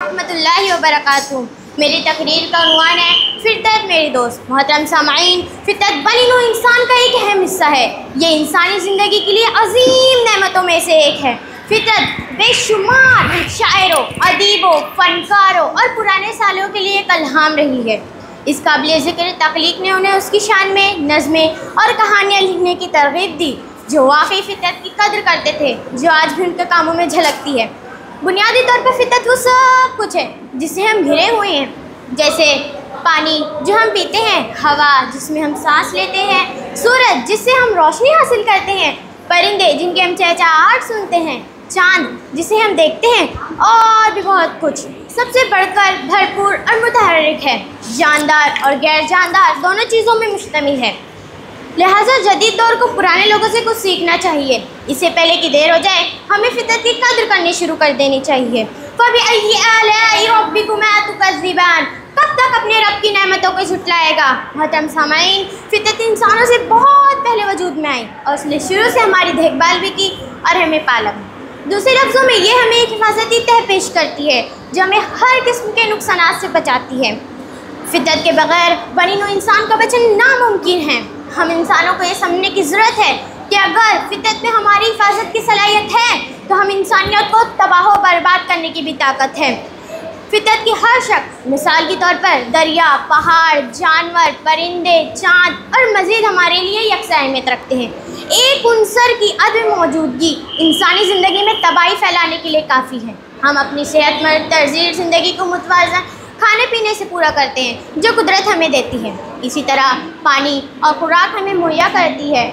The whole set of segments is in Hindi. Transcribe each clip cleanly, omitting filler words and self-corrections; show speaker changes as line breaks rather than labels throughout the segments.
रहमतुल्लाहि व बरकातुहू। मेरी तकरीर का उन्वान है फितरत मेरी दोस्त। मोहतरम सामाईन, फितरत बनी नूह इंसान का एक अहम हिस्सा है। ये इंसानी ज़िंदगी के लिए अजीम नेमतों में से एक है। फितरत बेशुमार शायरों, अदीबों, फनकारों और पुराने सालों के लिए एक इल्हाम रही है। इस काबिल ज़िक्र तख्लीक ने उन्हें उसकी शान में नज़में और कहानियाँ लिखने की तरगीब दी, जो वाकई फितरत की कदर करते थे, जो आज भी उनके कामों में झलकती है। बुनियादी तौर पर फितरत वो सब कुछ है जिससे हम घिरे हुए हैं, जैसे पानी जो हम पीते हैं, हवा जिसमें हम सांस लेते हैं, सूरज जिससे हम रोशनी हासिल करते हैं, परिंदे जिनके हम चहचहाहट सुनते हैं, चाँद जिसे हम देखते हैं, और भी बहुत कुछ। सबसे बढ़कर भरपूर और मुतहर्रिक है, जानदार और गैर जानदार दोनों चीज़ों में मुश्तमिल है। लिहाजा जदीद दौर को पुराने लोगों से कुछ सीखना चाहिए। इससे पहले कि देर हो जाए, हमें फितरत की कदर करनी शुरू कर देनी चाहिए। फ़बिअय्यि आलाइ रब्बिकुमा तुकज़्ज़िबान, कब तक अपने रब की नेमतों को झुटलाएगा। मोहतरम सामाईन, फितरत इंसानों से बहुत पहले वजूद में आई और उसने शुरू से हमारी देखभाल भी की और हमें पाला। दूसरे लफ्ज़ों में ये हमें एक हिफाजती तह पेश करती है जो हमें हर किस्म के नुकसानात से बचाती है। फितरत के बगैर बनी नूह इंसान का बचना नामुमकिन है। हम इंसानों को ये समझने की ज़रूरत है कि अगर फितरत में हमारी हिफाजत की सलाहियत है तो हम इंसानियत को तबाह व बर्बाद करने की भी ताकत है। फितरत की हर शख्स, मिसाल के तौर पर दरिया, पहाड़, जानवर, परिंदे, चाँद और मज़ीद हमारे लिए यकसा अहमियत रखते हैं। एक उनसर की अदम मौजूदगी इंसानी ज़िंदगी में तबाही फैलाने के लिए काफ़ी है। हम अपनी सेहतमंद तर्ज़ीह ज़िंदगी को मुतवाज़न खाने पीने से पूरा करते हैं जो कुदरत हमें देती है। इसी तरह पानी और खुराक हमें मुहैया करती है।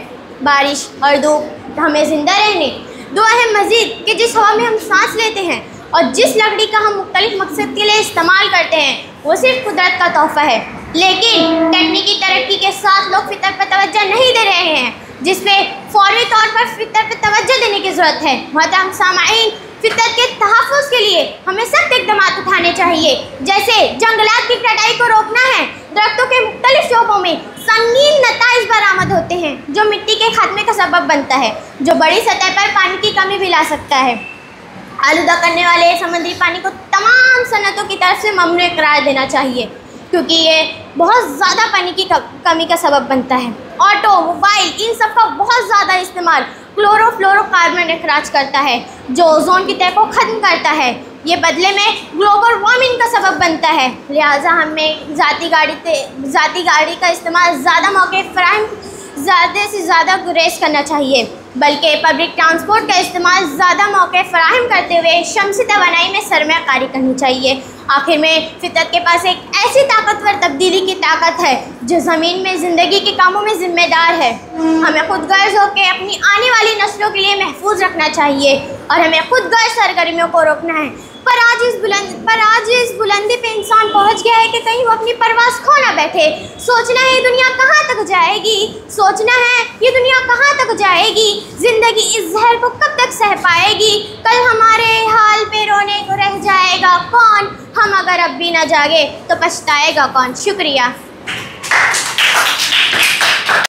बारिश और धूप हमें ज़िंदा रहने, दुआ है मज़ीद कि जिस हवा में हम सांस लेते हैं और जिस लकड़ी का हम मुख्तलिफ मकसद के लिए इस्तेमाल करते हैं वो सिर्फ कुदरत का तोहफ़ा है। लेकिन तकनीकी तरक्की के साथ लोग फितरत पर तवज्जो नहीं दे रहे हैं, जिस पे फौरी तौर पर फितरत पर तवज्जो देने की ज़रूरत है। मोहतरम सामाईन, फितरत के तहफ़्फ़ुज़ के लिए हमें सख्त इक़दामात उठाने चाहिए, जैसे जंगलात की कटाई को रोकना है। दरख्तों के मुख्तलिफ शोबों में संगीन नताइज बरामद होते हैं जो मिट्टी के खात्मे का सबब बनता है, जो बड़ी सतह पर पानी की कमी भी ला सकता है। आलूदा करने वाले समुद्री पानी को तमाम सनतों की तरफ से ममनू करार देना चाहिए, क्योंकि ये बहुत ज़्यादा पानी की कमी का सबब बनता है। ऑटो, मोबाइल, इन सब का बहुत ज़्यादा इस्तेमाल क्लोरोफ्लोरोकार्बन अखराज करता है, जो ओजोन की तह को ख़त्म करता है। ये बदले में ग्लोबल वार्मिंग का सबब बनता है। लिहाजा हमें ज़ाती गाड़ी का इस्तेमाल ज़्यादा से ज़्यादा गुरेज करना चाहिए, बल्कि पब्लिक ट्रांसपोर्ट का इस्तेमाल ज़्यादा मौके फराहम करते हुए शमसी तवानाई में सरमायाकारी करनी चाहिए। आखिर में फितरत के पास एक ऐसी ताकतवर तब्दीली की ताकत है जो ज़मीन में ज़िंदगी के कामों में ज़िम्मेदार है। हमें खुद गर्ज होकर अपनी आने वाली नस्लों के लिए महफूज रखना चाहिए और हमें खुद गर्ज सरगर्मियों को रोकना है। पर आज इस बुलंदी पे इंसान पहुंच गया है कि कहीं वो अपनी परवाज़ खो ना बैठे। सोचना है ये दुनिया कहाँ तक जाएगी, सोचना है ये दुनिया कहाँ तक जाएगी, ज़िंदगी इस जहर को कब तक सह पाएगी, कल हमारे हाल पे रोने को रह जाएगा कौन, हम अगर अब भी ना जागे तो पछताएगा कौन। शुक्रिया।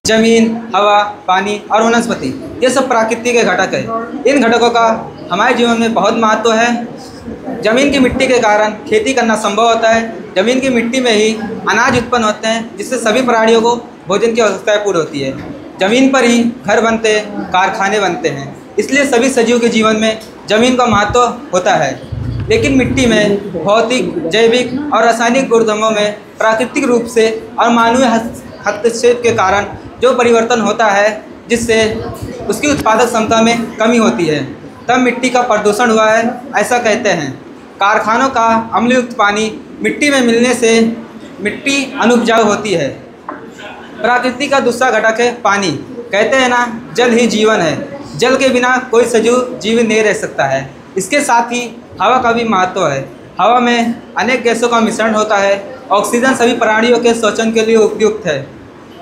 जमीन, हवा, पानी और वनस्पति ये सब प्रकृति के घटक है। इन घटकों का हमारे जीवन में बहुत महत्व है। ज़मीन की मिट्टी के कारण खेती करना संभव होता है। ज़मीन की मिट्टी में ही अनाज उत्पन्न होते हैं, जिससे सभी प्राणियों को भोजन की आवश्यकताएं पूरी होती है। ज़मीन पर ही घर बनते हैं, कारखाने बनते हैं, इसलिए सभी सजीव के जीवन में ज़मीन का महत्व होता है। लेकिन मिट्टी में भौतिक, जैविक और रासायनिक गुणधर्मों में प्राकृतिक रूप से और मानवीय हस्तक्षेप के कारण जो परिवर्तन होता है, जिससे उसकी उत्पादक क्षमता में कमी होती है, तब मिट्टी का प्रदूषण हुआ है, ऐसा कहते हैं। कारखानों का अम्लयुक्त पानी मिट्टी में मिलने से मिट्टी अनुपजाऊ होती है। प्रकृति का दूसरा घटक है पानी। कहते हैं ना, जल ही जीवन है। जल के बिना कोई सजीव जीवित नहीं रह सकता है। इसके साथ ही हवा का भी महत्व है। हवा में अनेक गैसों का मिश्रण होता है। ऑक्सीजन सभी प्राणियों के श्वसन के लिए उपयुक्त है,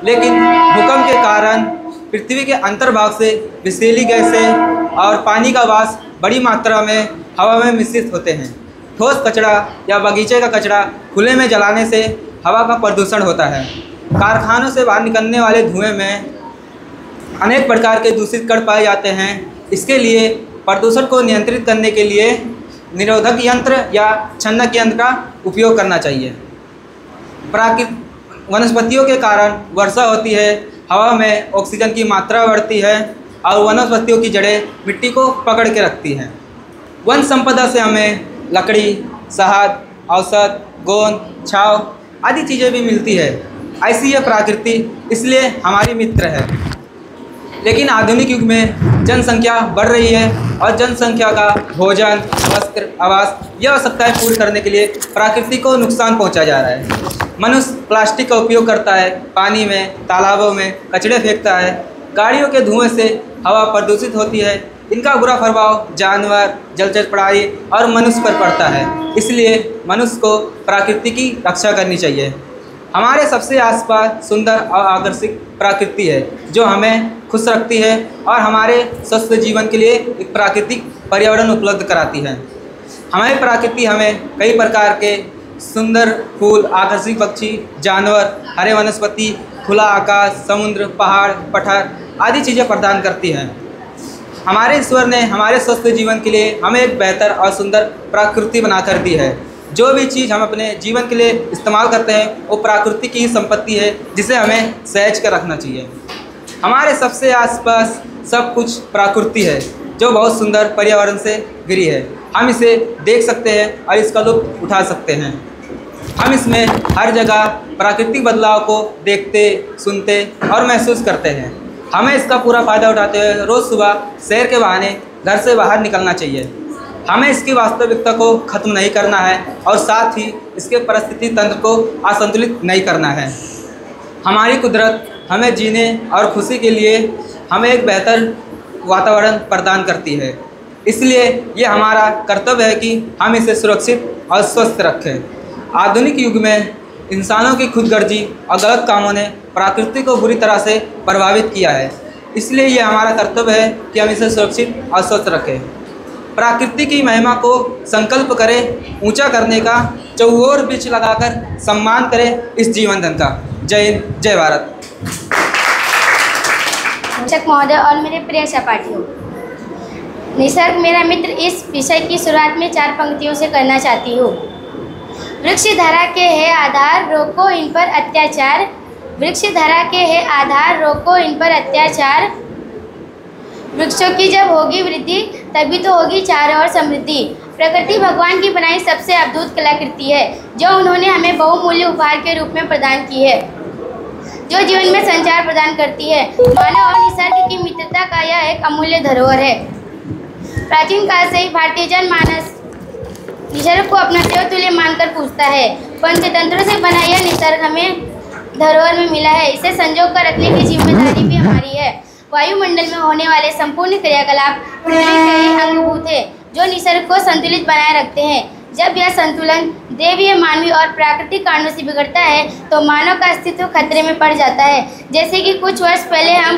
लेकिन भूकंप के कारण पृथ्वी के अंतर्भाग से विषैली गैसें और पानी का वाष्प बड़ी मात्रा में हवा में मिश्रित होते हैं। ठोस कचरा या बगीचे का कचरा खुले में जलाने से हवा का प्रदूषण होता है। कारखानों से बाहर निकलने वाले धुएं में अनेक प्रकार के दूषित कण पाए जाते हैं। इसके लिए प्रदूषण को नियंत्रित करने के लिए निरोधक यंत्र या छन्नक यंत्र का उपयोग करना चाहिए। वनस्पतियों के कारण वर्षा होती है, हवा में ऑक्सीजन की मात्रा बढ़ती है और वनस्पतियों की जड़ें मिट्टी को पकड़ के रखती हैं। वन संपदा से हमें लकड़ी, शहद, औषध, गोंद, छाव आदि चीज़ें भी मिलती है। ऐसी ये प्रकृति इसलिए हमारी मित्र है। लेकिन आधुनिक युग में जनसंख्या बढ़ रही है और जनसंख्या का भोजन, वस्त्र, आवास ये आवश्यकताएँ पूरी करने के लिए प्रकृति को नुकसान पहुंचा जा रहा है। मनुष्य प्लास्टिक का उपयोग करता है, पानी में, तालाबों में कचरे फेंकता है, गाड़ियों के धुएं से हवा प्रदूषित होती है। इनका बुरा प्रभाव जानवर, जलचर प्राणी और मनुष्य पर पड़ता है। इसलिए मनुष्य को प्रकृति की रक्षा करनी चाहिए। हमारे सबसे आसपास सुंदर और आकर्षक प्रकृति है जो हमें खुश रखती है और हमारे स्वस्थ जीवन के लिए एक प्राकृतिक पर्यावरण उपलब्ध कराती है। हमारी प्रकृति हमें कई प्रकार के सुंदर फूल, आकर्षक पक्षी, जानवर, हरे वनस्पति, खुला आकाश, समुद्र, पहाड़, पठार आदि चीज़ें प्रदान करती हैं। हमारे ईश्वर ने हमारे स्वस्थ जीवन के लिए हमें एक बेहतर और सुंदर प्रकृति बनाकर दी है। जो भी चीज़ हम अपने जीवन के लिए इस्तेमाल करते हैं वो प्रकृति की ही संपत्ति है जिसे हमें सहज कर रखना चाहिए। हमारे सबसे आसपास सब कुछ प्रकृति है जो बहुत सुंदर पर्यावरण से घिरी है। हम इसे देख सकते हैं और इसका लुत्फ उठा सकते हैं। हम इसमें हर जगह प्राकृतिक बदलाव को देखते, सुनते और महसूस करते हैं। हमें इसका पूरा फ़ायदा उठाते हुए रोज़ सुबह सैर के बहाने घर से बाहर निकलना चाहिए। हमें इसकी वास्तविकता को ख़त्म नहीं करना है और साथ ही इसके परिस्थिति तंत्र को असंतुलित नहीं करना है। हमारी कुदरत हमें जीने और खुशी के लिए हमें एक बेहतर वातावरण प्रदान करती है। इसलिए ये हमारा कर्तव्य है कि हम इसे सुरक्षित और स्वस्थ रखें। आधुनिक युग में इंसानों की खुदगर्जी और गलत कामों ने प्रकृति को बुरी तरह से प्रभावित किया है। इसलिए ये हमारा कर्तव्य है कि हम इसे सुरक्षित और स्वस्थ रखें। प्रकृति की महिमा को संकल्प करें, ऊंचा करने का, चौओर वृक्ष लगाकर सम्मान करें इस जीवन धन का। जय हिंद, जय भारत।
शिक्षक महोदय और मेरे प्रिय सहपाठियों, निसर्ग मेरा मित्र इस विषय की शुरुआत में 4 पंक्तियों से करना चाहती हूँ। वृक्ष धरा के है आधार, रोको इन पर अत्याचार। वृक्ष धरा के है आधार, रोको इन पर अत्याचार। वृक्षों की जब होगी वृद्धि तभी तो होगी चारों ओर समृद्धि। प्रकृति भगवान की बनाई सबसे अद्भुत कलाकृति है जो उन्होंने हमें बहुमूल्य उपहार के रूप में प्रदान की है, जो जीवन में संचार प्रदान करती है। मानव और निसर्ग की मित्रता का यह एक अमूल्य धरोहर है। प्राचीन काल से ही भारतीय जनमानस निसर्ग को अपना देवतुल्य मानकर पूजता है। पंचतंत्रों से बना यह निसर्ग हमें धरोहर में मिला है। इसे संजो कर रखने की जिम्मेदारी भी हमारी है। वायुमंडल में होने वाले संपूर्ण क्रियाकलाप पृथ्वी के ही अंगभूत है जो निसर्ग को संतुलित बनाए रखते हैं। जब यह संतुलन दैवीय, मानवीय और प्राकृतिक कारणों से बिगड़ता है तो मानव का अस्तित्व खतरे में पड़ जाता है। जैसे कि कुछ वर्ष पहले हम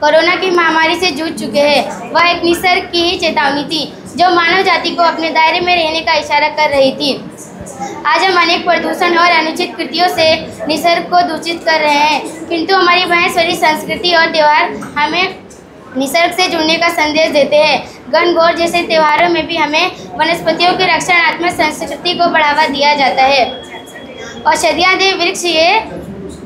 कोरोना की महामारी से जूझ चुके हैं। वह एक निसर्ग की ही चेतावनी थी जो मानव जाति को अपने दायरे में रहने का इशारा कर रही थी। आज हम अनेक प्रदूषण और अनुचित कृतियों से निसर्ग को दूषित कर रहे हैं, किंतु हमारी महेश्वरी संस्कृति और त्यौहार हमें निसर्ग से जुड़ने का संदेश देते हैं। गणगौर जैसे त्योहारों में भी हमें वनस्पतियों की रक्षणात्मक संस्कृति को बढ़ावा दिया जाता है। औषधियाँ दे वृक्ष ये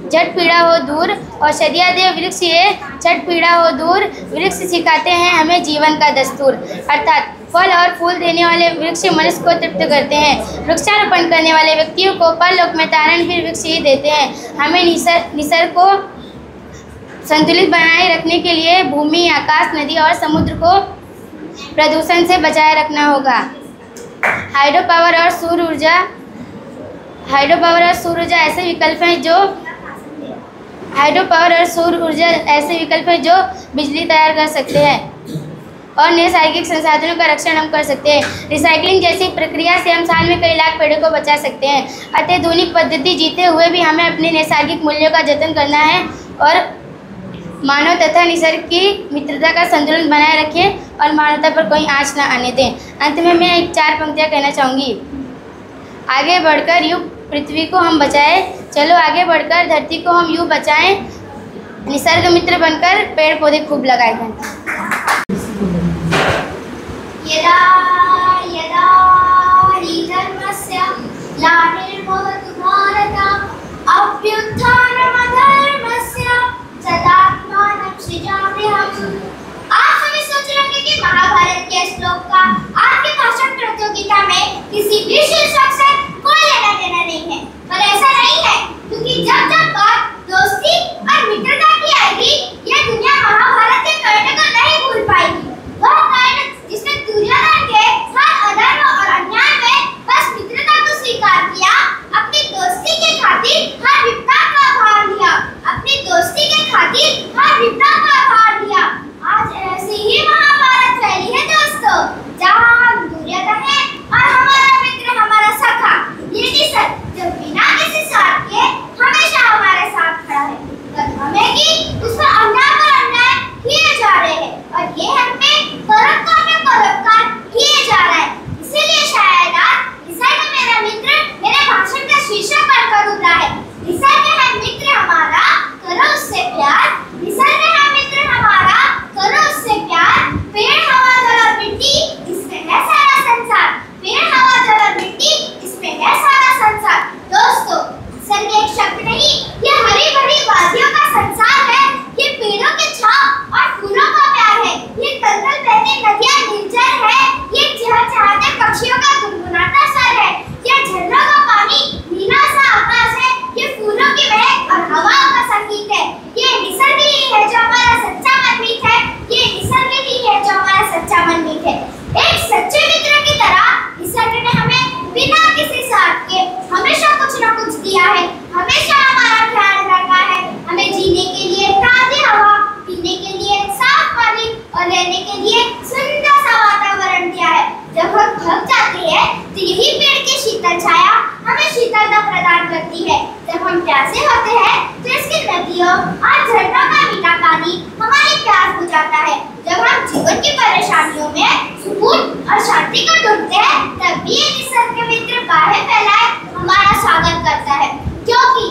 झट पीड़ा हो दूर, औषधियाँ दे वृक्ष ये झट पीड़ा हो दूर। वृक्ष सिखाते हैं हमें जीवन का दस्तूर, अर्थात फल और फूल देने वाले वृक्ष मनुष्य को तृप्त करते हैं। वृक्षारोपण करने वाले व्यक्तियों को परलोक में तारण भी वृक्ष ही देते हैं। हमें निसर्ग को संतुलित बनाए रखने के लिए भूमि, आकाश, नदी और समुद्र को प्रदूषण से बचाए रखना होगा। हाइड्रो पावर और सौर ऊर्जा ऐसे विकल्प हैं जो बिजली तैयार कर सकते हैं और नैसर्गिक संसाधनों का रक्षण हम कर सकते हैं। रिसाइकलिंग जैसी प्रक्रिया से हम साल में कई लाख पेड़ों को बचा सकते हैं। अत्याधुनिक पद्धति जीते हुए भी हमें अपने नैसर्गिक मूल्यों का जतन करना है और मानव तथा निसर्ग की मित्रता का संतुलन बनाए रखें और मानवता पर कोई आँच न आने दें। अंत में मैं 4 पंक्तियाँ कहना चाहूँगी। आगे बढ़कर यूँ पृथ्वी को हम बचाएं, चलो आगे बढ़कर धरती को हम यूँ बचाएं, निसर्ग मित्र बनकर पेड़ पौधे खूब लगाएं। यदा यदा महाभारत के श्लोक का आज के भाषण प्रतियोगिता में किसी भी शीर्षक से कोई लेना देना नहीं है, पर ऐसा नहीं है, क्योंकि जब जब बात दोस्ती और मित्रता की आएगी, यह दुनिया महाभारत के कर्ण को नहीं भूल पाएगी। वह कर्ण जिसने दुर्योधन के हर अधर्म और अन्याय में बस मित्रता को स्वीकार किया, अपनी दोस्ती के खातिर हर विपदा का आभार लिया, अपनी दोस्ती के खातिर हर विपदा का आभार लिया। आज ऐसी ही महाभारत फैली है दोस्तों, जहाँ हम दुर्योधन है और हमारा मित्र हमारा सखा, ये किसन जो बिना किसी स्वार्थ के हमेशा हमारे साथ खड़ा है, तब हमें कि उस पर अन्याय पर अन्याय किए जा रहे हैं और ये हम पे परोपकार में परोपकार किए जा रहा है। इसीलिए शायद आज निसर्ग मेरा मित्र मेरे भाषण का शीर्षक बनकर उतरा है। निसर्ग है मित्र हमारा, करो उससे प्यार। निसर्ग है मित्र हमारा, करो उससे प्यार। पेड़ हवा जल और मिट्टी, इसमें है सारा संसार। पेड़ हवा जल और मिट्टी, इसमें है सारा संसार। दोस्तों, निसर्ग एक शब्द नहीं, ये हरी भरी वादियों का संसार है। ये पेड़ों के छांव और फूलों का प्यार है। ये तलतल बहती नदियां निर्जर है। ये चहचहाते पक्षियों का गुनगुनाता स्वर है। ये झरनों का पानी नीला सा आकाश है। ये फूलों की महक और हवाओं का संगीत है। ये निसर्ग ही है जो हमारा सच्चा मनमीत है। ये निसर्ग ही है जो हमारा सच्चा मनमीत है। एक सच्चे मित्र की तरह निसर्ग ने हमें बिना किसी स्वार्थ के हमेशा कुछ न कुछ दिया है, हमेशा हमारा ख्याल रखा है। हमें जीने के लिए ताज़ी हवा, पीने के लिए साफ पानी और रहने के लिए सुंदर सा वातावरण दिया है। जब हम थक जाते हैं तो यही पेड़ की शीतल छाया हमें शीतलता प्रदान करती है। जब हम प्यासे होते हैं तो इसकी नदियों और झरनों का मीठा पानी हमारी प्यास बुझाता है। जब हम जीवन की परेशानियों में सुकून और शांति को ढूंढते हैं, तब भी ये निसर्ग मित्र बाहें फैलाए हमारा स्वागत करता है। क्योंकि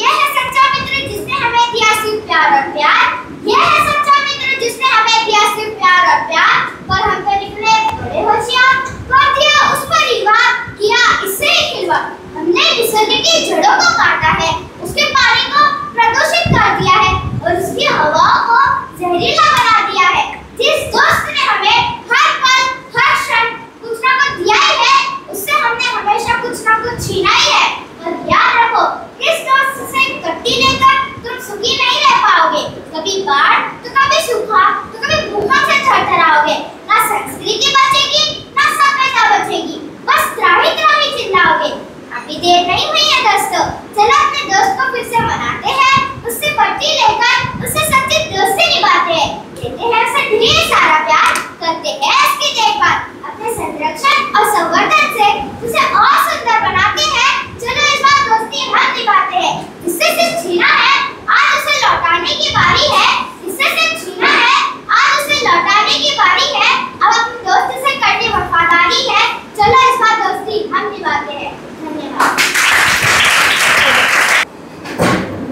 यह है सच्चा मित्र जिसने हमें दिया सिर्फ प्यार और प्यार। यह है सच्चा मित्र जिसने हमें दिया सिर्फ प्यार और प्यार। पर हम तो निकले बड़े होशियार, कर दिया उस पर इल्हाम, किया इससे ही खिलवाड़। हमने निसर्ग की जड़ों को काटा है, उसके पानी को प्रदूषित कर दिया है और उसकी हवाओं को जहरीला बना दिया है। जिस दोस्त ने हमें हर पल हर क्षण कुछ न कुछ दिया ही है, उससे हमने हमेशा कुछ न कुछ छीना ही है। और याद रखो, इस दोस्त से कट्टी लेकर तुम सुखी नहीं रह पाओगे। कभी बाढ़ तो कभी सूखा तो कभी भूकंप से थरथराओगे। ना संस्कृति बचेगी ना सभ्यता बचेगी, बस त्राही चिल्लाओगे। अभी देर नहीं हुई है दोस्तों, चलो अपने दोस्त को फिर से मनाते हैं, उससे पट्टी लेकर उससे सच्ची दोस्ती निभाते हैं, देते हैं उसे ढेर सारा प्यार, करते हैं उसकी देखभाल, अपने संरक्षण और संवर्धन से उसे और सुंदर बनाते हैं। चलो इस बार दोस्ती हम निभाते हैं। जिससे सिर्फ छीना है आज उसे लौटाने की बारी है। जिससे सिर्फ छीना है आज उसे लौटाने की बारी है। अब अपने दोस्त से करनी वफादारी है। चलो इस बार दोस्ती हम निभाते हैं। धन्यवाद।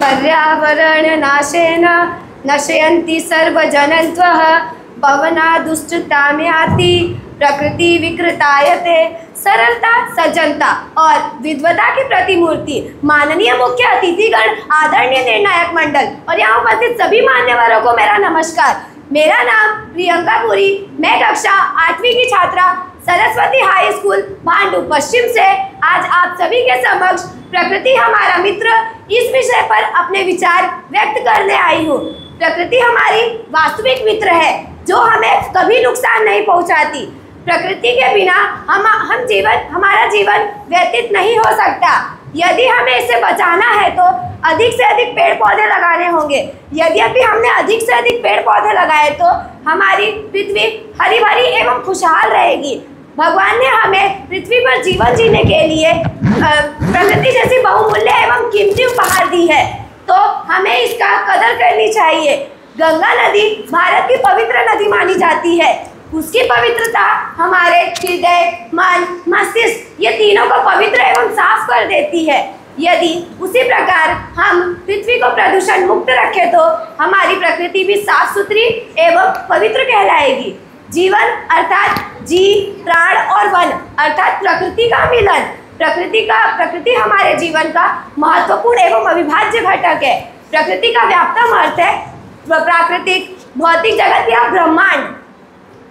पर्यावरण नाशेन नशयन्ति सर्वजनत्वः पवना दुष्टता में आती प्रकृति विकृतायते। सरलता, सज्जनता और विद्वता की प्रतिमूर्ति माननीय मुख्य अतिथिगण, आदरणीय निर्णायक मंडल और यहाँ उपस्थित सभी मान्यवरों को मेरा नमस्कार। मेरा नाम प्रियंका पुरी, मैं कक्षा 8वीं की छात्रा सरस्वती हाई स्कूल भांडू पश्चिम से आज आप सभी के समक्ष प्रकृति हमारा मित्र इस विषय पर अपने विचार व्यक्त करने आई हूँ। प्रकृति हमारी वास्तविक मित्र है जो हमें कभी नुकसान नहीं पहुँचाती। प्रकृति के बिना हमारा जीवन व्यतीत नहीं हो सकता। यदि हमें इसे बचाना है तो अधिक से अधिक पेड़ पौधे लगाने होंगे। यदि हमने अधिक से अधिक पेड़ पौधे लगाए तो हमारी पृथ्वी हरी भरी एवं खुशहाल रहेगी। भगवान ने हमें पृथ्वी पर जीवन जीने के लिए प्रकृति जैसी बहुमूल्य एवं कीमती उपहार दी है, तो हमें इसका कदर करनी चाहिए। गंगा नदी भारत की पवित्र नदी मानी जाती है। उसकी पवित्रता हमारे हृदय, मन, मस्तिष्क ये तीनों को पवित्र एवं साफ कर देती है। यदि उसी प्रकार हम पृथ्वी को प्रदूषण मुक्त रखें तो हमारी प्रकृति भी साफ सुथरी एवं पवित्र कहलाएगी। जीवन अर्थात जीव, प्राण और वन अर्थात प्रकृति का मिलन। प्रकृति हमारे जीवन का महत्वपूर्ण एवं अविभाज्य घटक है। प्रकृति का व्यापक अर्थ है प्राकृतिक, भौतिक जगत या ब्रह्मांड।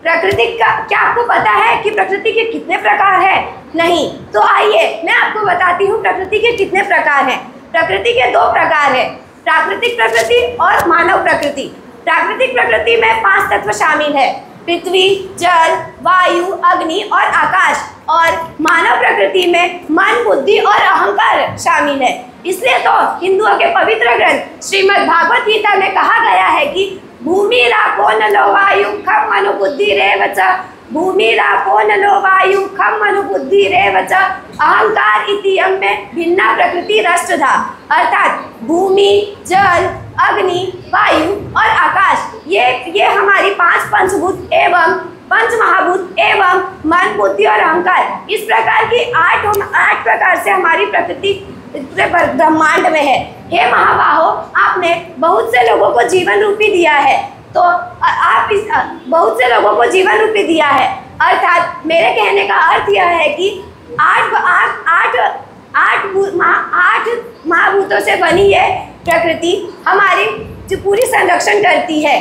प्रकृति का क्या आपको पता है कि प्रकृति के कितने प्रकार है? नहीं। तो आइए मैं आपको बताती हूँ प्रकृति के कितने प्रकार हैं। प्रकृति के 2 प्रकार है, प्राकृतिक प्रकृति और मानव प्रकृति। प्राकृतिक प्रकृति में 5 तत्व शामिल है, पृथ्वी, जल, वायु, अग्नि और आकाश। और मानव प्रकृति में मन, बुद्धि और अहंकार शामिल है। इसलिए तो हिंदुओं के पवित्र ग्रंथ श्रीमद् भागवत गीता में कहा गया है कि भूमिरापो नलो वायु खम मनु बुद्धि रेव च, भूमिरापो नलो वायु खम मनु बुद्धि रेव च, अहंकार इति यम में भिन्ना प्रकृति रष्टधा। अर्थात भूमि, जल, अग्नि, वायु और आकाश ये हमारी 5 पंचभूत एवं पंच महाभूत एवं मन, बुद्धि और अहंकार, इस प्रकार की 8 प्रकार से हमारी प्रकृति ब्रह्मांड में है। हे महाबाहो, आपने बहुत से लोगों को जीवन रूपी दिया है, तो आप बहुत से लोगों को जीवन रूपी दिया है। अर्थात मेरे कहने का अर्थ यह है कि 8 महाभूतों से बनी है प्रकृति हमारी पूरी संरक्षण करती है।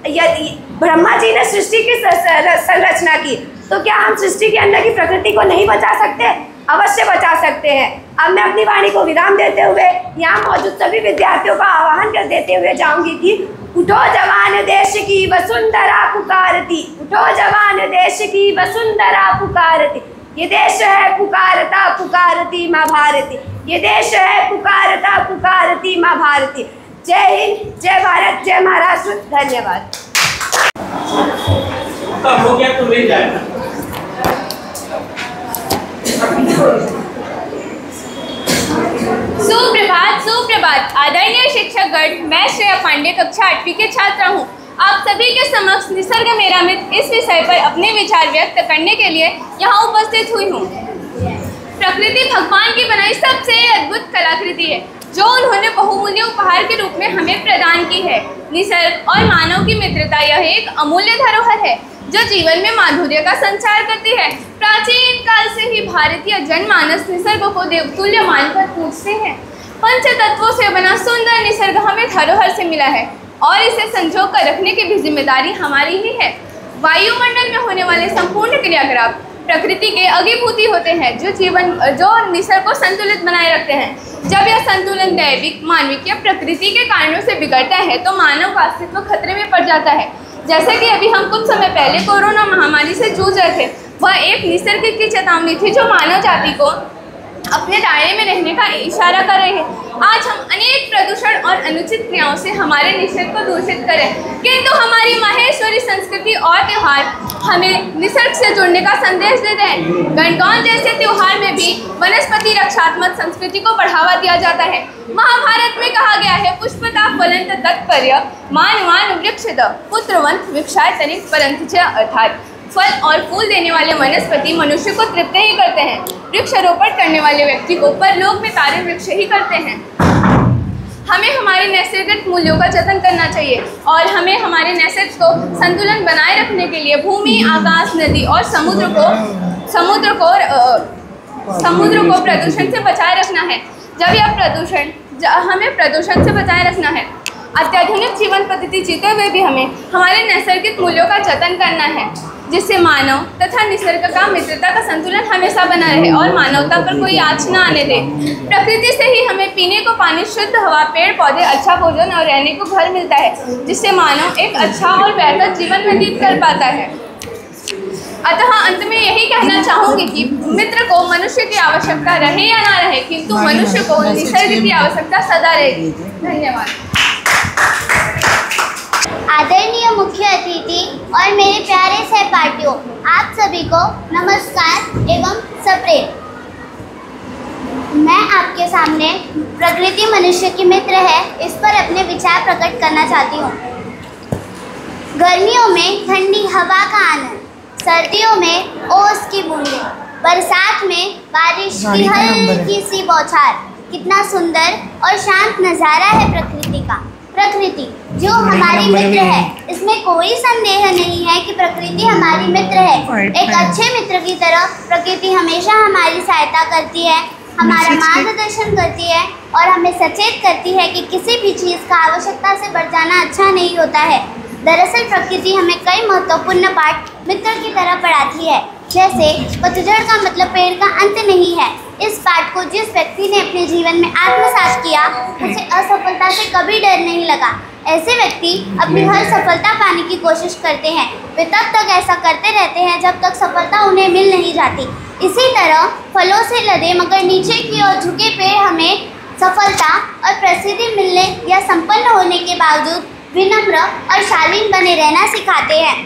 यदि ब्रह्मा जी ने सृष्टि की संरचना की, तो क्या हम सृष्टि के अंदर की प्रकृति को नहीं बचा सकते? अवश्य बचा सकते हैं। अब मैं अपनी वाणी को विराम देते हुए यहाँ मौजूद सभी विद्यार्थियों का आह्वान कर देते हुए जाऊंगी कि उठो जवान देश की वसुंधरा पुकारती, उठो जवान देश की वसुंधरा पुकारती, ये देश है पुकारता पुकारती माँ भारती, ये देश है पुकारता पुकारती माँ भारती। जय हिंद, जय भारत, जय महाराष्ट्र। धन्यवाद।
हो गया तो ले जाएगा।
सुप्रभात, सुप्रभात। आदरणीय शिक्षकगण, मैं श्रेया पांडे कक्षा 8वीं के छात्रा हूँ। आप सभी के समक्ष निसर्ग मेरा मित्र इस विषय पर अपने विचार व्यक्त करने के लिए यहाँ उपस्थित हुई हूँ। प्रकृति भगवान की बनाई सबसे अद्भुत कलाकृति है जो उन्होंने बहुमूल्य उपहार के रूप में हमें प्रदान की है। निसर्ग और मानव की मित्रता यह एक अमूल्य धरोहर है जो जीवन में माधुर्य का संचार करती है। प्राचीन काल से ही भारतीय जनमानस निसर्ग को देवतुल्य मानकर पूजते हैं। पंच तत्वों से बना सुंदर निसर्ग हमें धरोहर से मिला है और इसे संजो कर रखने की भी जिम्मेदारी हमारी ही है। वायुमंडल में होने वाले संपूर्ण क्रियाकलाप प्रकृति के अभिभूति होते हैं जो निसर्ग को संतुलित बनाए रखते हैं। जब यह संतुलन दैविक, मानविक या प्रकृति के कारणों से बिगड़ता है तो मानव का अस्तित्व खतरे में पड़ जाता है। जैसे कि अभी हम कुछ समय पहले कोरोना महामारी से जूझ रहे थे, वह एक निसर्ग की चेतावनी थी जो मानव जाति को अपने दायरे में रहने का इशारा कर रहे हैं। आज हम अनेक प्रदूषण और अनुचित क्रियाओं से हमारे निसर्ग को दूषित करें, किंतु हमारी माहेश्वरी संस्कृति और त्यौहार हमें निसर्ग से जुड़ने का संदेश देते हैं। गणगौर जैसे त्यौहार में भी वनस्पति रक्षात्मक संस्कृति को बढ़ावा दिया जाता है। महाभारत में कहा गया है, पुष्पता फलंत तत्पर्य मानवान वृक्षद पुत्रवंत वृक्षाय तनिक परंत च, अर्थात फल और फूल देने वाले वनस्पति मनुष्य को तृप्त ही करते हैं। वृक्षारोपण करने वाले व्यक्ति को परलोक में तारे वृक्ष ही करते हैं। हमें हमारे नैसर्गिक मूल्यों का जतन करना चाहिए और हमें हमारे नैसर्गिक को संतुलन बनाए रखने के लिए भूमि, आकाश, नदी और समुद्र को प्रदूषण से बचाए रखना है। हमें प्रदूषण से बचाए रखना है। अत्याधुनिक जीवन पद्धति जीते हुए भी हमें हमारे नैसर्गिक मूल्यों का जतन करना है, जिससे मानव तथा निसर्ग का मित्रता का संतुलन हमेशा बना रहे और मानवता पर कोई आँच न आने दे। प्रकृति से ही हमें पीने को पानी, शुद्ध हवा, पेड़ पौधे, अच्छा भोजन और रहने को घर मिलता है, जिससे मानव एक अच्छा और बेहतर जीवन व्यतीत कर पाता है। अतः अंत में यही कहना चाहूँगी कि मित्र को मनुष्य की आवश्यकता रहे या ना रहे, किंतु मनुष्य को निसर्ग की आवश्यकता सदा रहेगी। धन्यवाद।
आदरणीय मुख्य अतिथि और मेरे प्यारे सहपाठियों, आप सभी को नमस्कार एवं सप्रेम। मैं आपके सामने प्रकृति मनुष्य की मित्र है इस पर अपने विचार प्रकट करना चाहती हूँ। गर्मियों में ठंडी हवा का आनंद, सर्दियों में ओस की बूंदें, बरसात में बारिश की हल्की सी बौछार, कितना सुंदर और शांत नज़ारा है प्रकृति का। प्रकृति जो हमारी मित्र है, इसमें कोई संदेह नहीं है कि प्रकृति हमारी मित्र है। एक अच्छे मित्र की तरह प्रकृति हमेशा हमारी सहायता करती है, हमारा मार्गदर्शन करती है और हमें सचेत करती है कि किसी भी चीज़ का आवश्यकता से बढ़ जाना अच्छा नहीं होता है। दरअसल प्रकृति हमें कई महत्वपूर्ण पाठ मित्र की तरह पढ़ाती है। जैसे पतझड़ का मतलब पेड़ का अंत नहीं है। इस पाठ को जिस व्यक्ति ने अपने जीवन में आत्मसात किया, उसे असफलता से कभी डर नहीं लगा। ऐसे व्यक्ति अपनी हर सफलता पाने की कोशिश करते हैं। वे तब तक ऐसा करते रहते हैं जब तक सफलता उन्हें मिल नहीं जाती। इसी तरह फलों से लदे मगर नीचे की ओर झुके पेड़ हमें सफलता और प्रसिद्धि मिलने या संपन्न होने के बावजूद विनम्र और शालीन बने रहना सिखाते हैं।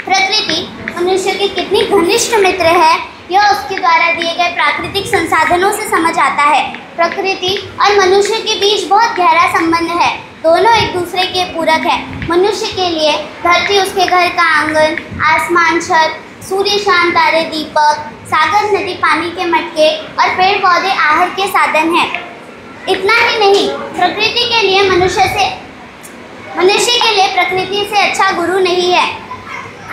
प्रकृति मनुष्य की कितनी घनिष्ठ मित्र है, यह उसके द्वारा दिए गए प्राकृतिक संसाधनों से समझ आता है। प्रकृति और मनुष्य के बीच बहुत गहरा संबंध है। दोनों एक दूसरे के पूरक हैं। मनुष्य के लिए धरती उसके घर का आंगन, आसमान छत, सूर्य शांत तारे दीपक, सागर नदी पानी के मटके और पेड़ पौधे आहार के साधन हैं। इतना ही नहीं, प्रकृति के लिए मनुष्य के लिए प्रकृति से अच्छा गुरु नहीं है।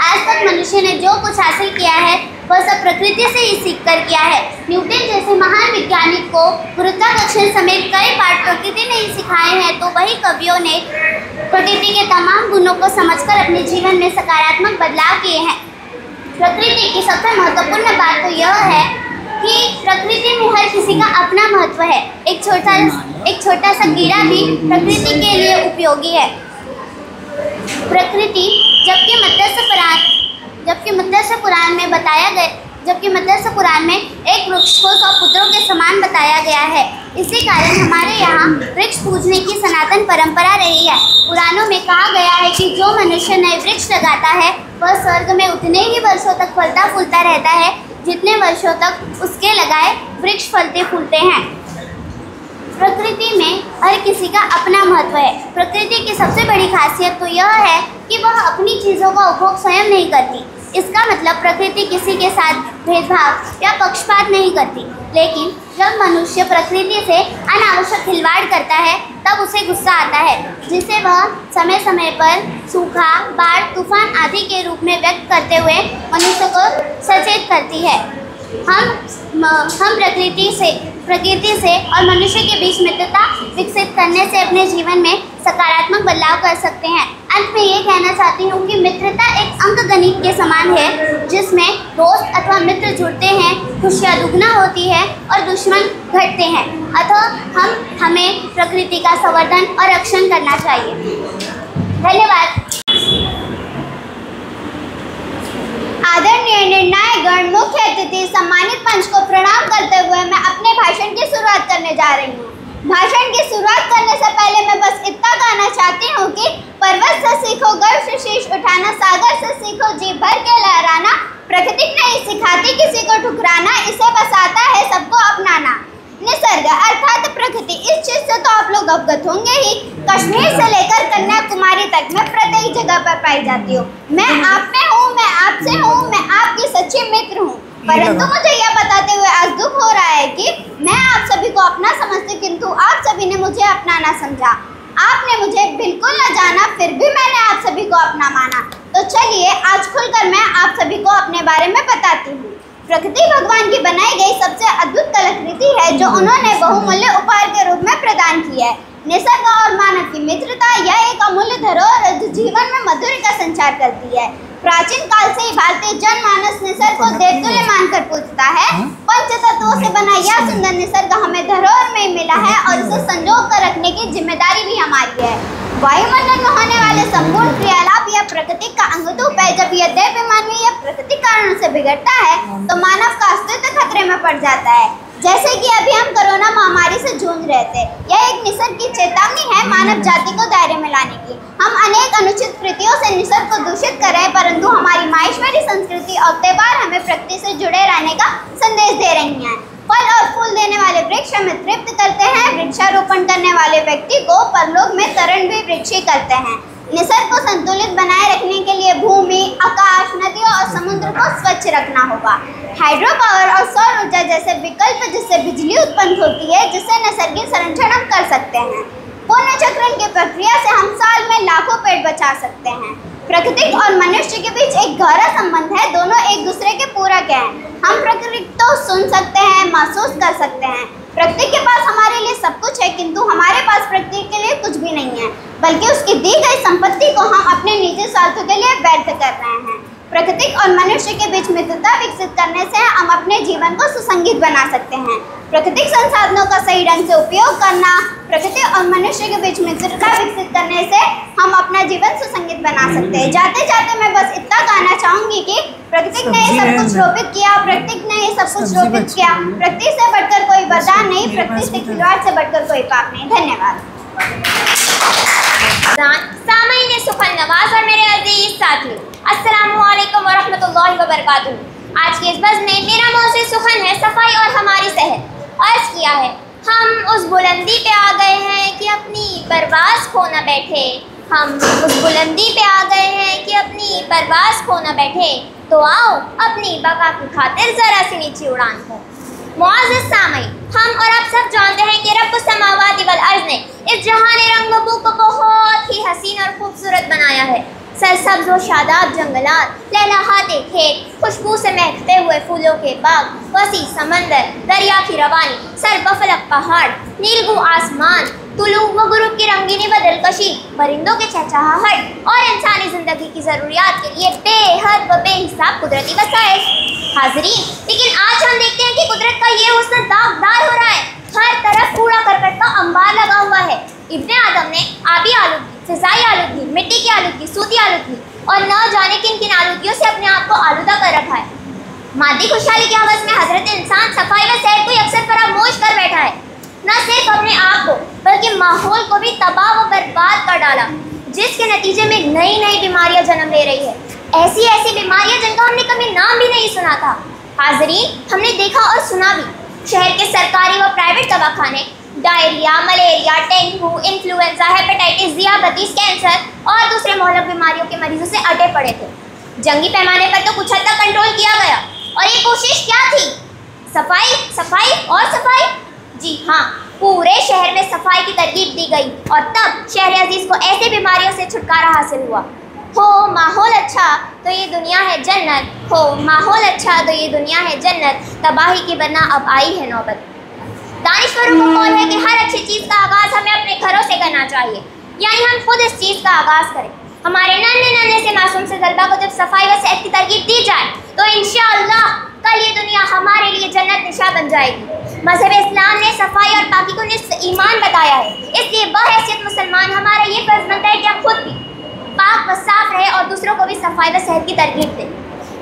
आज तक मनुष्य ने जो कुछ हासिल किया है वह सब प्रकृति से ही सीख कर किया है। न्यूटन जैसे महान वैज्ञानिक को गुरुत्वाकर्षण समेत कई पाठ प्रकृति ने ही सिखाए हैं, तो वही कवियों ने प्रकृति के तमाम गुणों को समझकर अपने जीवन में सकारात्मक बदलाव किए हैं। प्रकृति की सबसे महत्वपूर्ण बात तो यह है कि प्रकृति में हर किसी का अपना महत्व है। एक छोटा सा कीड़ा भी प्रकृति के लिए उपयोगी है। प्रकृति जबकि मत्स्य पुराण में एक वृक्ष को 100 पुत्रों के समान बताया गया है। इसी कारण हमारे यहाँ वृक्ष पूजने की सनातन परंपरा रही है। पुराणों में कहा गया है कि जो मनुष्य नए वृक्ष लगाता है वह स्वर्ग में उतने ही वर्षों तक फलता फूलता रहता है जितने वर्षों तक उसके लगाए वृक्ष फलते फूलते हैं। प्रकृति में हर किसी का अपना महत्व है। प्रकृति की सबसे बड़ी खासियत तो यह है कि वह अपनी चीज़ों का उपभोग स्वयं नहीं करती। इसका मतलब प्रकृति किसी के साथ भेदभाव या पक्षपात नहीं करती। लेकिन जब मनुष्य प्रकृति से अनावश्यक खिलवाड़ करता है तब उसे गुस्सा आता है, जिसे वह समय समय पर सूखा, बाढ़, तूफान आदि के रूप में व्यक्त करते हुए मनुष्य को सचेत करती है। हम प्रकृति से और मनुष्य के बीच मित्रता विकसित करने से अपने जीवन में सकारात्मक बदलाव कर सकते हैं। अंत में ये कहना चाहती हूँ कि मित्रता एक अंकगणित के समान है, जिसमें दोस्त अथवा मित्र जुड़ते हैं, खुशियाँ दुगना होती है और दुश्मन घटते हैं। अतः हमें प्रकृति का संवर्धन और रक्षण करना चाहिए। धन्यवाद। आदरणीय निर्णायकगण, मुख्य अतिथि, सम्मानित पंच को प्रणाम करते हुए मैं अपने भाषण की शुरुआत करने जा रही हूँ। भाषण की शुरुआत करने से पहले मैं बस इतना कहना चाहती हूँ कि पर्वत से सीखो गर्व से शीश उठाना, सागर से सीखो जी भर के लहराना, प्रकृति नहीं सिखाती किसी को ठुकराना, इसे बस आता है सबको अपनाना। निसर्ग अर्थात प्रकृति, इस चीज से तो आप लोग अवगत होंगे ही। कश्मीर से लेकर कन्याकुमारी तक मैं प्रत्येक जगह पर पाई जाती हूँ। मैं आप में हूँ, मैं आपसे हूँ, मैं आपकी सच्ची मित्र हूँ। परंतु मुझे यह बताते हुए आज दुख हो रहा है कि मैं आप सभी को अपना समझती, किंतु आप सभी ने मुझे अपना ना समझा। आपने मुझे बिल्कुल न जाना, फिर भी मैंने आप सभी को अपना माना। तो चलिए आज खुलकर मैं आप सभी को अपने बारे में बताती हूँ। प्रकृति भगवान की बनाई गई सबसे अद्भुत कलाकृति है जो उन्होंने बहुमूल्य उपहार के रूप में प्रदान की है। निसर्ग और मानव की मित्रता यह एक अमूल्य धरोहर है जो जीवन में मधुर का संचार करती है। प्राचीन काल से ही भारतीय जनमानस निसर्ग को देवतुल्य मानकर पूजता है। पंच तत्वों से बना यह सुंदर निसर्ग हमें धरोहर में मिला है और इसे संजो कर रखने की जिम्मेदारी भी हमारी है। वायुमंडल में होने वाले संपूर्ण क्रियालाप यह प्रकृति का अंगरूप है। जब यह दैव मानवीय या प्राकृतिक कारणों से बिगड़ता है तो मानव का अस्तित्व खतरे में पड़ जाता है। जैसे कि अभी हम कोरोना महामारी से जूझ रहे थे, यह एक निसर्ग की चेतावनी है मानव जाति को दायरे में लाने की। हम अनेक अनुचित कृतियों से निसर्ग को दूषित कर रहे हैं, परंतु हमारी माहेश्वरी संस्कृति और त्योहार हमें प्रकृति से जुड़े रहने का संदेश दे रही हैं। फल और फूल देने वाले वृक्ष हमें तृप्त करते हैं। वृक्षारोपण करने वाले व्यक्ति को परलोक में तरण भी वृक्ष ही करते हैं। निसर्ग को संतुलित बनाए रखने के लिए भूमि, आकाश, नदियों और समुद्र को स्वच्छ रखना होगा। हाइड्रो पावर और सौर ऊर्जा जैसे विकल्प जिससे बिजली उत्पन्न होती है, जिससे नैसर्गिक संरक्षण हम कर सकते हैं। पुण्य चक्रण की प्रक्रिया से हम साल में लाखों पेड़ बचा सकते हैं। प्रकृति और मनुष्य के बीच एक गहरा संबंध है, दोनों एक दूसरे के पूरक हैं। हम प्रकृति तो सुन सकते हैं, महसूस कर सकते हैं, प्रकृति के पास हमारे लिए सब कुछ है, किंतु हमारे पास प्रकृति के लिए कुछ भी नहीं है, बल्कि उसकी दी गई संपत्ति को हम अपने निजी स्वार्थों के लिए व्यर्थ कर रहे हैं। प्रकृति और मनुष्य के बीच मित्रता विकसित करने से हम अपने जीवन को सुसंगत बना सकते हैं। प्राकृतिक संसाधनों का सही ढंग से उपयोग करना, प्रकृति और मनुष्य के बीच मित्रता विकसित करने से हम अपना जीवन सुसंगत बना सकते हैं। जाते जाते मैं बस इतना कहना चाहूँगी कि प्रकृति ने ये सब कुछ रोपित किया, प्रकृति ने ये सब कुछ रोपित किया। प्रकृति से बढ़कर कोई वरदान नहीं, प्रकृति से खिलवाड़ से बढ़कर कोई पाप नहीं। धन्यवाद।
सामईन सुखन नवाज और मेरे अजीज साथी, अस्सलामु अलैकुम व रहमतुल्लाहि व बरकातुहू। आज के इस बज़्म में मेरा मौज़ू सुखन है, सफाई और हमारी सेहत। अर्ज़ किया है, हम उस बुलंदी पे आ गए हैं कि अपनी परवाज़ खो न बैठे। हम उस बुलंदी पे आ गए हैं कि अपनी परवाज़ खो न बैठे। तो आओ अपनी बका की खातिर ज़रा सी नीची उड़ान कर। मुअज़्ज़ज़ सामईन, हम और आप सब जानते हैं कि रब्बुस समावाति वल अर्ज़ ने इस जहाने रंग बू को बहुत ही हसीन और खूबसूरत बनाया है। सरसब्ज़ व शादाब जंगलात, लहलहाते खेत, खुशबू से महकते हुए फूलों के बाग, वसी समंदर, दरिया की रवानी, सरबफलक पहाड़, नीलगू आसमान, तुलू व गुरूब की रंगीनी व दिलकशी, परिंदों के चहचहाहट और इंसानी ज़िंदगी की ज़रूरियात के लिए बेहद व बेहिसाब कुदरती वसाइल। हाज़रीन, लेकिन आज हम देखते हैं कि कुदरत का ये हुस्न दागदार हो रहा है। हर तरफ कूड़ा करकट का अंबार लगा हुआ है। इब्ने आदम ने आबी आलूगी, फ़िज़ाई आलूगी, मिट्टी की आलूगी, सूती आलूगी और न जाने किन किन आलूगियों से अपने आप को आलूदा कर रखा है। मादी खुशहाली के हवस में हज़रत इंसान सफाई व सेहत को अक्सर फरामोश कर बैठा है। न सिर्फ अपने आप को बल्कि माहौल को भी तबाह व बर्बाद कर डाला, जिसके नतीजे में नई नई बीमारियां जन्म ले रही है। ऐसी ऐसी बीमारियां जिनका हमने कभी नाम भी नहीं सुना था। हाज़रीन, हमने देखा और सुना भी, शहर के सरकारी व प्राइवेट दवाखाने diarrhoea, malaria, dengue, influenza, hepatitis, ज़ियाबतीस, कैंसर और दूसरे मोहल्लक बीमारियों के मरीजों से अटे पड़े थे। जंगी पैमाने पर तो कुछ हद तक कंट्रोल किया गया। और ये कोशिश क्या थी? सफाई, सफाई और सफाई। जी हाँ, पूरे शहर में सफाई की तरकीब दी गई और तब शहर अजीज़ को ऐसी बीमारियों से छुटकारा हासिल हुआ। हो माहौल अच्छा तो ये दुनिया है जन्नत, हो माहौल अच्छा तो ये दुनिया है जन्नत, तबाही की वरना अब आई है नौबत। दानिश्वरों को कौल है कि हर अच्छी चीज़ का आगाज़ हमें अपने घरों से करना चाहिए, यानी हम खुद इस चीज़ का आगाज़ करें। हमारे नन्हे नन्हे से मासूम से तलबा को जब सफाई व सेहत की तरकीब दी जाए तो इंशाअल्लाह कल ये दुनिया हमारे लिए जन्नत निशा बन जाएगी। मज़हब इस्लाम ने सफाई और पाकी को निस्फ़ ईमान बताया है, इसलिए बहैसियत मुसलमान हमारा ये फ़र्ज़ बनता है कि हम खुद भी पाक व साफ़ रहे और दूसरों को भी सफाई व सेहत की तरकीब दें।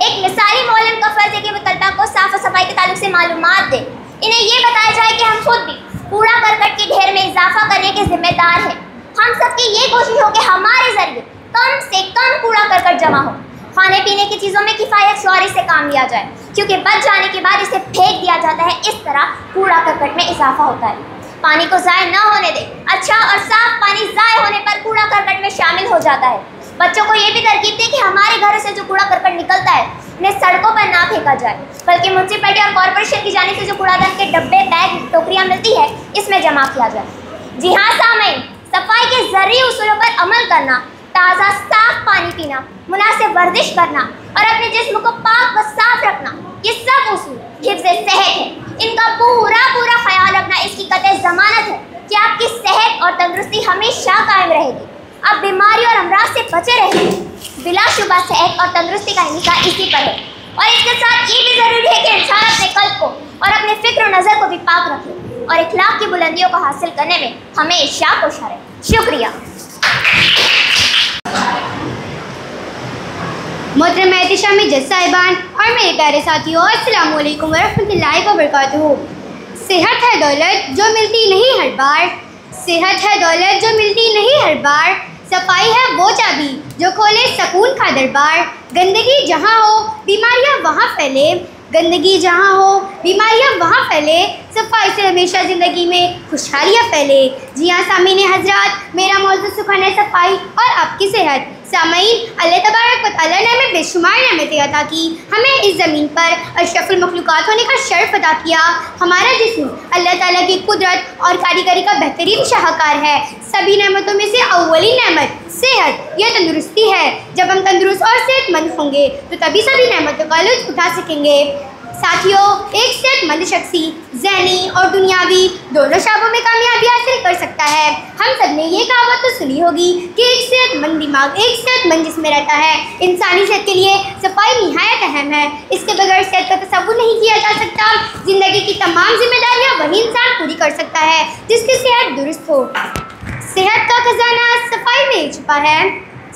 एक मिसाली मौलम का फ़र्ज़ है कि वो तलबा को साफ़ व सफाई के ताल्लुक से मालूमात दें। इन्हें ये बताया जाए कि हम खुद भी कूड़ा करकट के ढेर में इजाफा करने के जिम्मेदार हैं। हम सबकी ये कोशिश हो कि हमारे ज़रिए कम से कम कूड़ा करकट जमा हो। खाने पीने की चीज़ों में किफ़ायत शौरी से काम लिया जाए, क्योंकि बच जाने के बाद इसे फेंक दिया जाता है। इस तरह कूड़ा करकट में इजाफा होता है। पानी को ज़ाय न होने दें। अच्छा और साफ पानी ज़ाय होने पर कूड़ा करकट में शामिल हो जाता है। बच्चों को ये भी तरकीब दें कि हमारे घरों से जो कूड़ा करकट निकलता है उन्हें सड़कों पर ना फेंका जाए, बल्कि म्यूनसिपैलिटी और कॉरपोरेशन की जानिब से जो कूड़ादान के डब्बे, बैग, टोकरियाँ मिलती है इसमें जमा किया जाए। जी हाँ सामईन, सफाई के ज़रूरी उसूलों पर अमल करना, ताज़ा साफ पानी पीना, मुनासिब वर्जिश करना और अपने जिस्म को पाक व साफ रखना, ये सब उसूल हिफ्ज़ सेहत है। इनका पूरा ख्याल रखना इसकी कतई ज़मानत है कि आपकी सेहत और तंदुरुस्ती हमेशा कायम रहेगी। आप बीमारी और अमराज से बचे रहेंगे। बिलाशुबा सेहत और तंदुरुस्ती का इन्हिसार इसी पर है। और इसके साथ ये भी ज़रूरी है कि इंसान अपने कल्ब को और अपने फ़िक्र और नज़र को भी पाक रखे और इखलाक की बुलंदियों को हासिल करने में हमेशा कोशिश रहे। शुक्रिया। मोहतरम एहतिशामी जज साहिबान और मेरे प्यारे साथियों, अस्सलामु अलैकुम वरहमतुल्लाहि वबरकातुहू। सेहत है दौलत जो मिलती नहीं हर बार, सेहत है दौलत जो मिलती नहीं हर बार, सफाई है वो चाबी जो खोले सकून का दरबार। गंदगी जहाँ हो बीमारियाँ वहाँ फैले, गंदगी जहाँ हो बीमारियाँ वहाँ फैले, सफाई से हमेशा ज़िंदगी में खुशहालियाँ फैले। जी हाँ सामीन हज़रात, मेरा मौजूद सुखान है सफाई और आपकी सेहत। सामीन, अल्लाह तबारक व तआला ने हमें बेशुमार नेमतें अता की, हमें इस ज़मीन पर अशरफुल मखलूक़ात होने का शर्फ अता किया। हमारा जिस्म अल्लाह ताला की कुदरत और कारीगरी का बेहतरीन शाहकार है। सभी नेमतों में से अव्वली नेमत सेहत या तंदुरुस्ती है। जब हम तंदुरुस्त और सेहतमंद होंगे तो तभी सभी नेमतों का लुत्फ़ उठा सकेंगे। साथियों, एक सेहतमंद शख्सी ज़हनी और दुनियावी दोनों शाबों में कामयाबी हासिल कर सकता है। हम सब ने ये कहावत तो सुनी होगी कि एक सेहतमंद दिमाग एक सेहतमंद जिस्म में रहता है। इंसानी सेहत के लिए सफाई निहायत अहम है। इसके बगैर सेहत का तसव्वुर नहीं किया जा सकता। ज़िंदगी की तमाम जिम्मेदारियाँ वही इंसान पूरी कर सकता है जिसकी सेहत दुरुस्त हो। सेहत का खजाना सफाई में छुपा है।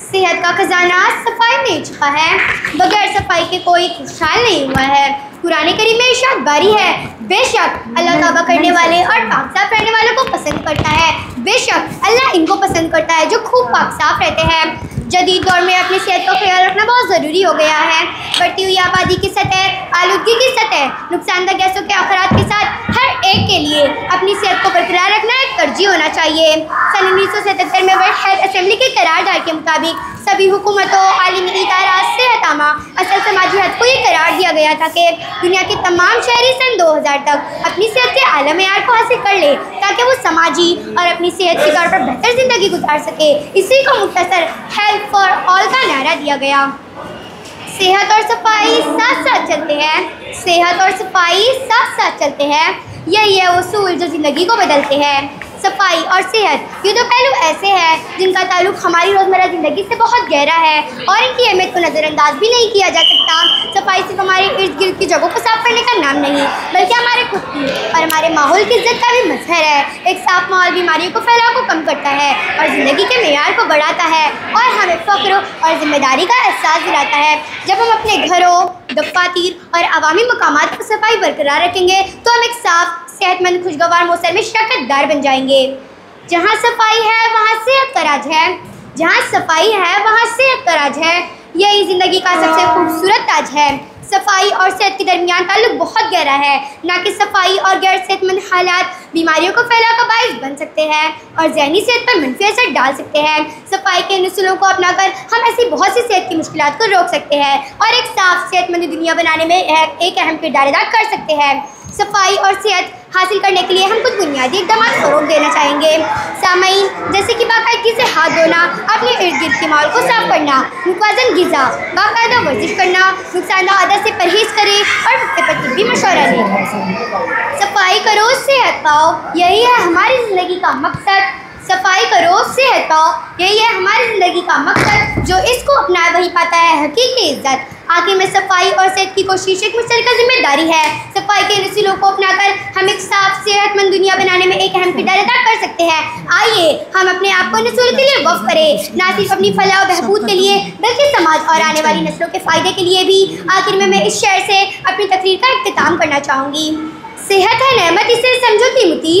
सेहत का खजाना सफाई में छुपा है। बगैर सफाई के कोई खुशहाल नहीं हुआ है। कुरान करीम में इरशाद बारी है, बेशक अल्लाह तौबा करने वाले और पाक साफ रहने वालों को पसंद करता है। बेशक अल्लाह इनको पसंद करता है जो खूब पाक साफ रहते हैं। जदीद दौर में अपनी सेहत का ख्याल रखना बहुत ज़रूरी हो गया है। बढ़ती हुई आबादी की सतह, आलूदगी की सतह, नुकसानदायक गैसों के अखराज के साथ हर एक के लिए अपनी सेहत को बरकरार रखना एक तरजीह होना चाहिए। सन 1977 में वर्ल्ड हेल्थ असेंबली के करारदाद के मुताबिक सभी हुकूमतों, आलमी इदारा, सेहत आमा, असल समाजी हद को ये करार दिया गया था कि दुनिया के तमाम शहरी सन 2000 तक अपनी सेहत के आला मेयार को हासिल कर ले ताकि वो समाजी और अपनी सेहत के तौर पर बेहतर ज़िंदगी गुजार सके। इसी को मुख्तसर हेल्थ फॉर ऑल का नारा दिया गया। सेहत और सफाई साथ साथ चलते हैं। सेहत और सफाई साथ साथ चलते हैं। यही है उसूल जो ज़िंदगी को बदलते हैं। सफाई और सेहत ये दो पहलू ऐसे हैं जिनका ताल्लुक हमारी रोज़मर्रा ज़िंदगी से बहुत गहरा है और इनकी अहमियत को नज़रअंदाज भी नहीं किया जा सकता। सफाई सिर्फ हमारे इर्द गिर्द की जगहों को साफ करने का नाम नहीं, बल्कि हमारे खुद की और हमारे माहौल की इज्जत का भी मजहर है। एक साफ माहौल बीमारियों को फैलाव को कम करता है और ज़िंदगी के मेयार को बढ़ाता है और हमें फ़ख्र और ज़िम्मेदारी का एहसास दिलाता है। जब हम अपने घरों, दफ्तार और अवामी मकामात पर सफाई बरकरार रखेंगे तो हम एक साफ, सेहतमंद, खुशगवार मौसम में शराकतदार बन जाएंगे। जहाँ सफाई है वहाँ सेहत का राज है। जहाँ सफाई है वहाँ सेहत का राज है। यही ज़िंदगी का सबसे खूबसूरत ताज है। सफाई और सेहत के दरमियान ताल्लुक बहुत गहरा है। ना कि सफाई और गैर सेहतमंद हालात बीमारियों को फैलाव का बाइस बन सकते हैं और ज़हनी सेहत पर मनफी असर डाल सकते हैं। सफाई के नसूलों को अपनाकर हम ऐसी बहुत सी सेहत की मुश्किलात को रोक सकते हैं और एक साफ सेहतमंद दुनिया बनाने में एक अहम किरदार अदा कर सकते हैं। सफाई और सेहत हासिल करने के लिए हम कुछ बुनियादी इक़दाम फ़रोग़ देना चाहेंगे। सामईन, जैसे कि बाकायदगी से हाथ धोना, अपने इर्द गिर्द के माहौल को साफ करना, मुतवाज़न ग़िज़ा, बाकायदा वर्जिश करना, नुकसानदेह आदत से परहेज़ करें और वक्त पर तिब्बी मशवरा लें। सफाई करो, सेहत पाओ, यही है हमारी ज़िंदगी का मकसद। सफाई करो, सेहत पाओ, यही है हमारी ज़िंदगी का मकसद। जो इसको अपनाए वही पाता है हकीकी इज़्ज़त। आखिर में सफाई और सेहत की कोशिश एक मुश्तरका जिम्मेदारी है। सफाई के नसूलों को अपनाकर हम एक साफ, सेहतमंद दुनिया बनाने में एक अहम किरदार अदा कर सकते हैं। आइए हम अपने आप को नसूल के लिए वफ़ करें, ना सिर्फ अपनी फलाह और बहबूद के लिए बल्कि समाज और आने वाली नस्लों के फ़ायदे के लिए भी। आखिर में मैं इस शेर से अपनी तकरीर का इख्तिताम करना चाहूँगी। सेहत है नेमत, इसे समझो कीमती।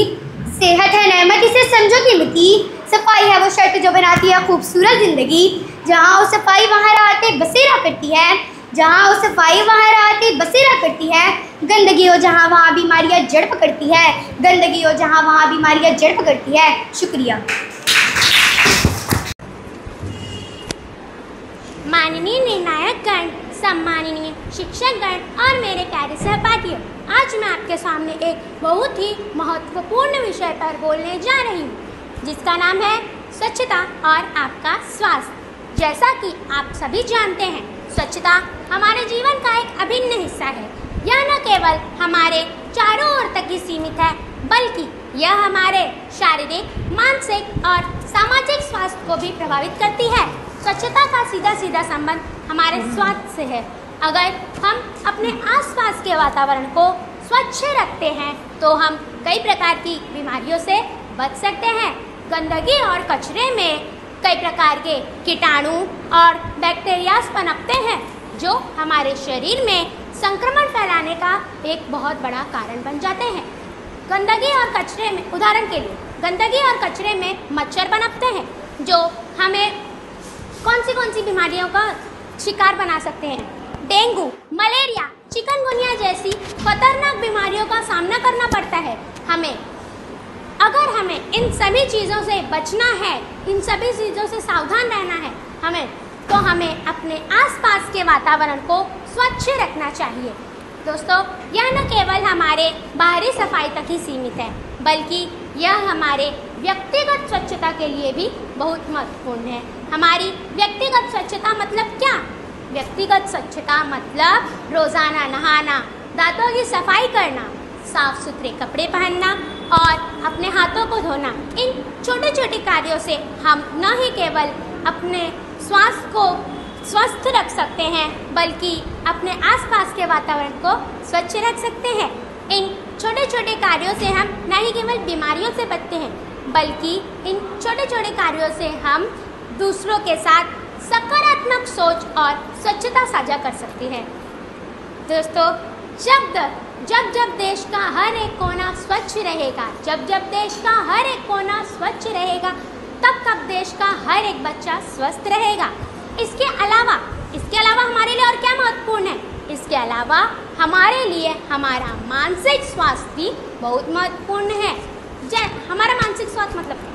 सेहत है नेमत, इसे समझो कीमती। सफाई है वो शर्त जो बनाती है खूबसूरत ज़िंदगी। जहाँ वो सफाई वहाँ राहतें बसेरा करती है। जहाँ वो सफाई वहाँ राहतें बसेरा करती है। गंदगी हो जहाँ वहाँ बीमारियाँ जड़ पकड़ती है। गंदगी हो जहाँ वहाँ बीमारियाँ जड़ पकड़ती है। शुक्रिया।
माननीय निर्णायकगण, सम्माननीय शिक्षकगण और मेरे प्यारे सहपाठियों, आज मैं आपके सामने एक बहुत ही महत्वपूर्ण विषय पर बोलने जा रही हूँ जिसका नाम है स्वच्छता और आपका स्वास्थ्य। जैसा कि आप सभी जानते हैं, स्वच्छता हमारे जीवन का एक अभिन्न हिस्सा है। यह न केवल हमारे चारों ओर तक ही सीमित है बल्कि यह हमारे शारीरिक, मानसिक और सामाजिक स्वास्थ्य को भी प्रभावित करती है। स्वच्छता का सीधा सीधा संबंध हमारे स्वास्थ्य से है। अगर हम अपने आसपास के वातावरण को स्वच्छ रखते हैं तो हम कई प्रकार की बीमारियों से बच सकते हैं। गंदगी और कचरे में कई प्रकार के कीटाणु और बैक्टीरियाज पनपते हैं जो हमारे शरीर में संक्रमण फैलाने का एक बहुत बड़ा कारण बन जाते हैं। गंदगी और कचरे में, उदाहरण के लिए गंदगी और कचरे में मच्छर पनपते हैं जो हमें कौन सी बीमारियों का शिकार बना सकते हैं। डेंगू, मलेरिया, चिकनगुनिया जैसी खतरनाक बीमारियों का सामना करना पड़ता है हमें। अगर हमें इन सभी चीज़ों से बचना है, इन सभी चीज़ों से सावधान रहना है हमें अपने आसपास के वातावरण को स्वच्छ रखना चाहिए। दोस्तों, यह न केवल हमारे बाहरी सफाई तक ही सीमित है बल्कि यह हमारे व्यक्तिगत स्वच्छता के लिए भी बहुत महत्वपूर्ण है। हमारी व्यक्तिगत स्वच्छता मतलब क्या? व्यक्तिगत स्वच्छता मतलब रोज़ाना नहाना, दांतों की सफाई करना, साफ सुथरे कपड़े पहनना और अपने हाथों को धोना, इन छोटे छोटे कार्यों से हम न ही केवल अपने स्वास्थ्य को स्वस्थ रख सकते हैं बल्कि अपने आसपास के वातावरण को स्वच्छ रख सकते हैं। इन छोटे छोटे कार्यों से हम न ही केवल बीमारियों से बचते हैं बल्कि इन छोटे छोटे कार्यों से हम दूसरों के साथ सकारात्मक सोच और स्वच्छता साझा कर सकते हैं। दोस्तों, जब देश का हर एक कोना स्वच्छ रहेगा, जब देश का हर एक कोना स्वच्छ रहेगा, तब देश का हर एक बच्चा स्वस्थ रहेगा। इसके अलावा हमारे लिए और क्या महत्वपूर्ण है? इसके अलावा हमारे लिए हमारा मानसिक स्वास्थ्य भी बहुत महत्वपूर्ण है। हमारा मानसिक स्वास्थ्य मतलब क्या?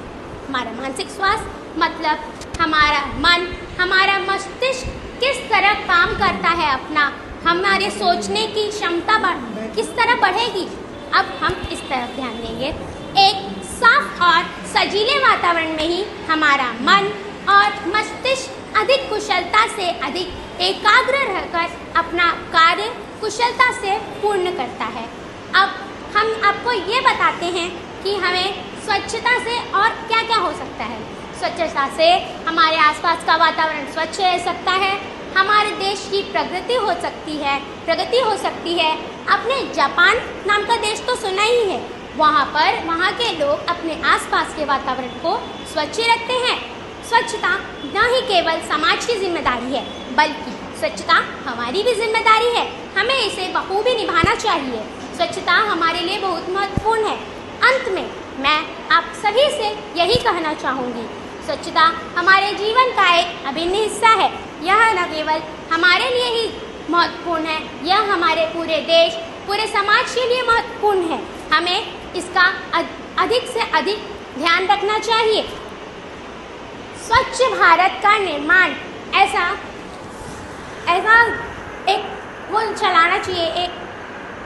हमारा मानसिक स्वास्थ्य मतलब हमारा मन, हमारा मस्तिष्क किस तरह काम करता है, अपना हमारे सोचने की क्षमता किस तरह बढ़ेगी। अब हम इस तरफ ध्यान देंगे। एक साफ और सजीले वातावरण में ही हमारा मन और मस्तिष्क अधिक कुशलता से, अधिक एकाग्र रहकर अपना कार्य कुशलता से पूर्ण करता है। अब हम आपको ये बताते हैं कि हमें स्वच्छता से और क्या क्या हो सकता है। स्वच्छता से हमारे आसपास का वातावरण स्वच्छ रह सकता है, हमारे देश की प्रगति हो सकती है। आपने जापान नाम का देश तो सुना ही है। वहाँ के लोग अपने आसपास के वातावरण को स्वच्छ रखते हैं। स्वच्छता न ही केवल समाज की जिम्मेदारी है बल्कि स्वच्छता हमारी भी जिम्मेदारी है। हमें इसे बखूबी निभाना चाहिए। स्वच्छता हमारे लिए बहुत महत्वपूर्ण है। अंत में मैं आप सभी से यही कहना चाहूँगी, स्वच्छता हमारे जीवन का एक अभिन्न हिस्सा है। यह न केवल हमारे लिए ही महत्वपूर्ण है, यह हमारे पूरे देश, पूरे समाज के लिए महत्वपूर्ण है। हमें इसका अधिक से अधिक ध्यान रखना चाहिए। स्वच्छ भारत का निर्माण ऐसा एक वो चलाना चाहिए, एक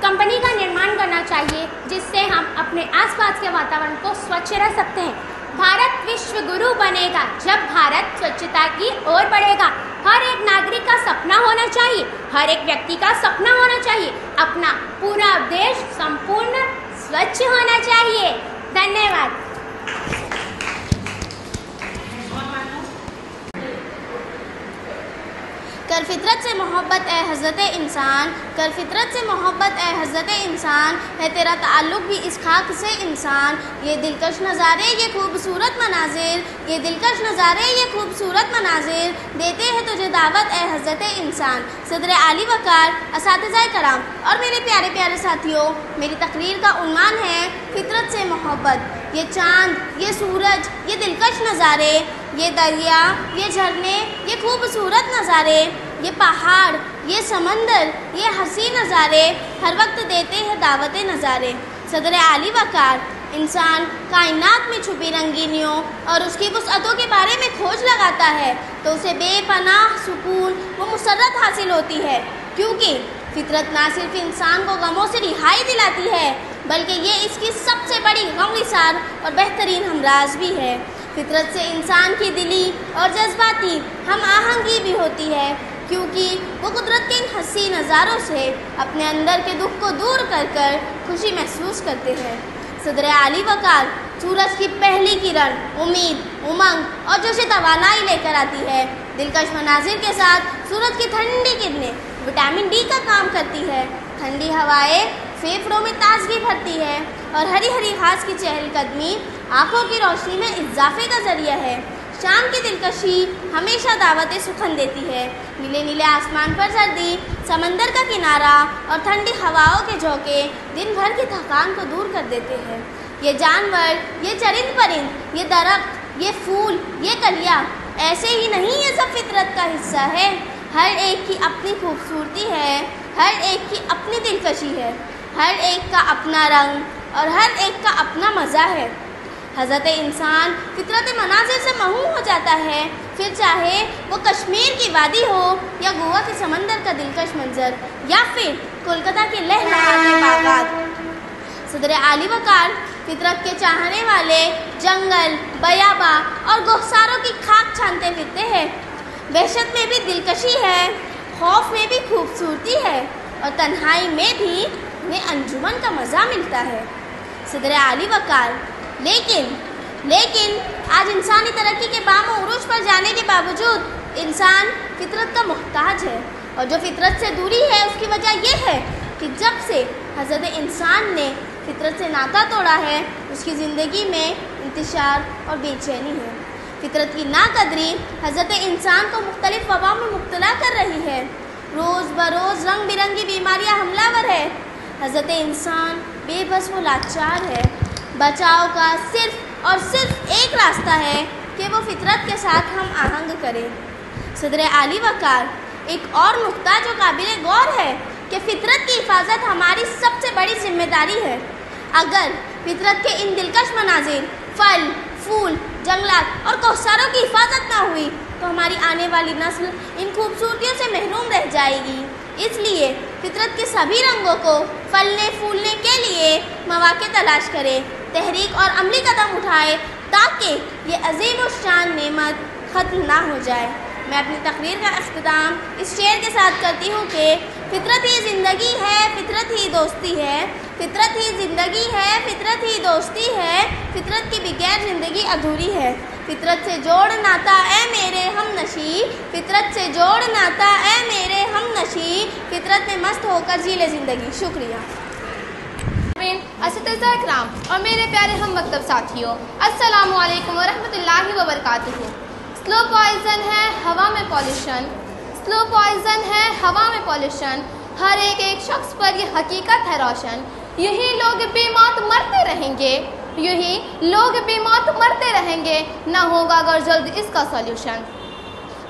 कंपनी का निर्माण करना चाहिए जिससे हम अपने आसपास के वातावरण को स्वच्छ रख सकते हैं। भारत विश्व गुरु बनेगा जब भारत स्वच्छता की ओर बढ़ेगा। हर एक नागरिक का सपना होना चाहिए, हर एक व्यक्ति का सपना होना चाहिए, अपना पूरा देश संपूर्ण स्वच्छ होना चाहिए। धन्यवाद।
कर फितरत से मोहब्बत ए हज़रत इंसान, कर फितरत से मोहब्बत ए हज़रत इंसान, है तेरा ताल्लुक़ भी इस खाक से इंसान। ये दिलकश नज़ारे, ये खूबसूरत मनाजिर, ये दिलकश नज़ारे, ये खूबसूरत मनाजिर, देते हैं तुझे दावत ए हज़रत इंसान। सदर आली वकार, असातिज़ाए कराम और मेरे प्यारे प्यारे साथियों, मेरी तकरीर का उन्वान है फितरत से मोहब्बत। ये चाँद, ये सूरज, ये दिलकश नज़ारे, ये दरिया, ये झरने, ये खूबसूरत नज़ारे, ये पहाड़, ये समंदर, ये हंसी नज़ारे हर वक्त देते हैं दावत नज़ारे। सदर आली वकार इंसान कायनात में छुपी रंगीनियों और उसकी वुसअतों के बारे में खोज लगाता है तो उसे बेपनाह सुकून व मुसर्रत हासिल होती है, क्योंकि फितरत ना सिर्फ इंसान को गमों से रिहाई दिलाती है बल्कि ये इसकी सबसे बड़ी गमनिसार और बेहतरीन हमराज भी है। फितरत से इंसान की दिली और जज्बाती हम आहंगी भी होती है, क्योंकि वो कुदरत के इन हंसी नज़ारों से अपने अंदर के दुख को दूर कर कर खुशी महसूस करते हैं। सदर आली वकार सूरज की पहली किरण उम्मीद, उमंग और जोश तवानाई लेकर आती है। दिलकश मनाजिर के साथ सूरज की ठंडी किरणें विटामिन डी का काम करती है। ठंडी हवाएं फेफड़ों में ताजगी भरती है और हरी हरी घास की चहलकदमी आँखों की रोशनी में इजाफे का जरिया है। शाम की दिलकशी हमेशा दावत सुखन देती है। नीले नीले आसमान पर सर्दी, समंदर का किनारा और ठंडी हवाओं के झोंके दिन भर की थकान को दूर कर देते हैं। ये जानवर, ये चरिंद परिंद, ये दरख्त, ये फूल, ये कलियाँ ऐसे ही नहीं, ये सब फितरत का हिस्सा है। हर एक की अपनी खूबसूरती है, हर एक की अपनी दिलकशी है, हर एक का अपना रंग और हर एक का अपना मज़ा है। हज़रत इंसान फितरत मनाजिर से महूम हो जाता है, फिर चाहे वो कश्मीर की वादी हो या गोवा के समंदर का दिलकश मंजर या फिर कोलकाता के लहलहाते बागात। सदर आली वकार फितरत के चाहने वाले जंगल, बयाबा और गोहसारों की खाक छानते फिरते हैं। वहशत में भी दिलकशी है, खौफ में भी खूबसूरती है
और तन्हाई में भी उन्हें अंजुमन का मज़ा मिलता है। सदर आली वकार, लेकिन आज इंसानी तरक्की के बाम उरूज पर जाने के बावजूद इंसान फितरत का मुहताज है, और जो फितरत से दूरी है उसकी वजह यह है कि जब से हज़रत इंसान ने फितरत से नाता तोड़ा है उसकी ज़िंदगी में इंतशार और बेचैनी है। फितरत की नाकदरी हज़रत इंसान को मुख्तलिफ वबाओं में मुब्तला कर रही है। रोज़ बरोज़ रंग बिरंगी बीमारियां हमलावर है। हज़रत इंसान बेबस व लाचार है। बचाव का सिर्फ और सिर्फ एक रास्ता है कि वो फितरत के साथ हम आहंग करें। सदर आली वकार, एक और नुक्ता जो काबिल गौर है कि फितरत की हिफाजत हमारी सबसे बड़ी जिम्मेदारी है। अगर फितरत के इन दिलकश मनाजिर, फल, फूल, जंगलात और कौसारों की हिफाजत ना हुई तो हमारी आने वाली नस्ल इन खूबसूरतियों से महरूम रह जाएगी। इसलिए फितरत के सभी रंगों को फलने फूलने के लिए मौके तलाश करें, तहरीक और अमली कदम उठाए ताकि ये अजीम और शान नेमत ख़त्म ना हो जाए। मैं अपनी तकरीर का इख्तिताम इस शेर के साथ करती हूँ कि फितरत ही ज़िंदगी है, फितरत ही दोस्ती है, फितरत ही ज़िंदगी है, फितरत ही दोस्ती है, फितरत की बगैर ज़िंदगी अधूरी है। फितरत से जोड़ नाता ए मेरे हम नशी, फितरत से जोड़ नाता ए मेरे हम नशी, फितरत में मस्त होकर जी ले ज़िंदगी। शुक्रिया।
असतज़ा इकराम और मेरे प्यारे हम मकतब साथियों, अस्सलामु अलैकुम व रहमतुल्लाहि व बरकातुहू। स्लो पॉइजन है हवा में पॉल्यूशन, स्लो पॉइजन है हवा में पॉल्यूशन, हर एक शख्स पर ये हकीकत है रोशन। यही लोग बेमौत मरते रहेंगे, यही लोग बेमौत मरते रहेंगे, ना होगा अगर जल्द इसका सॉल्यूशन।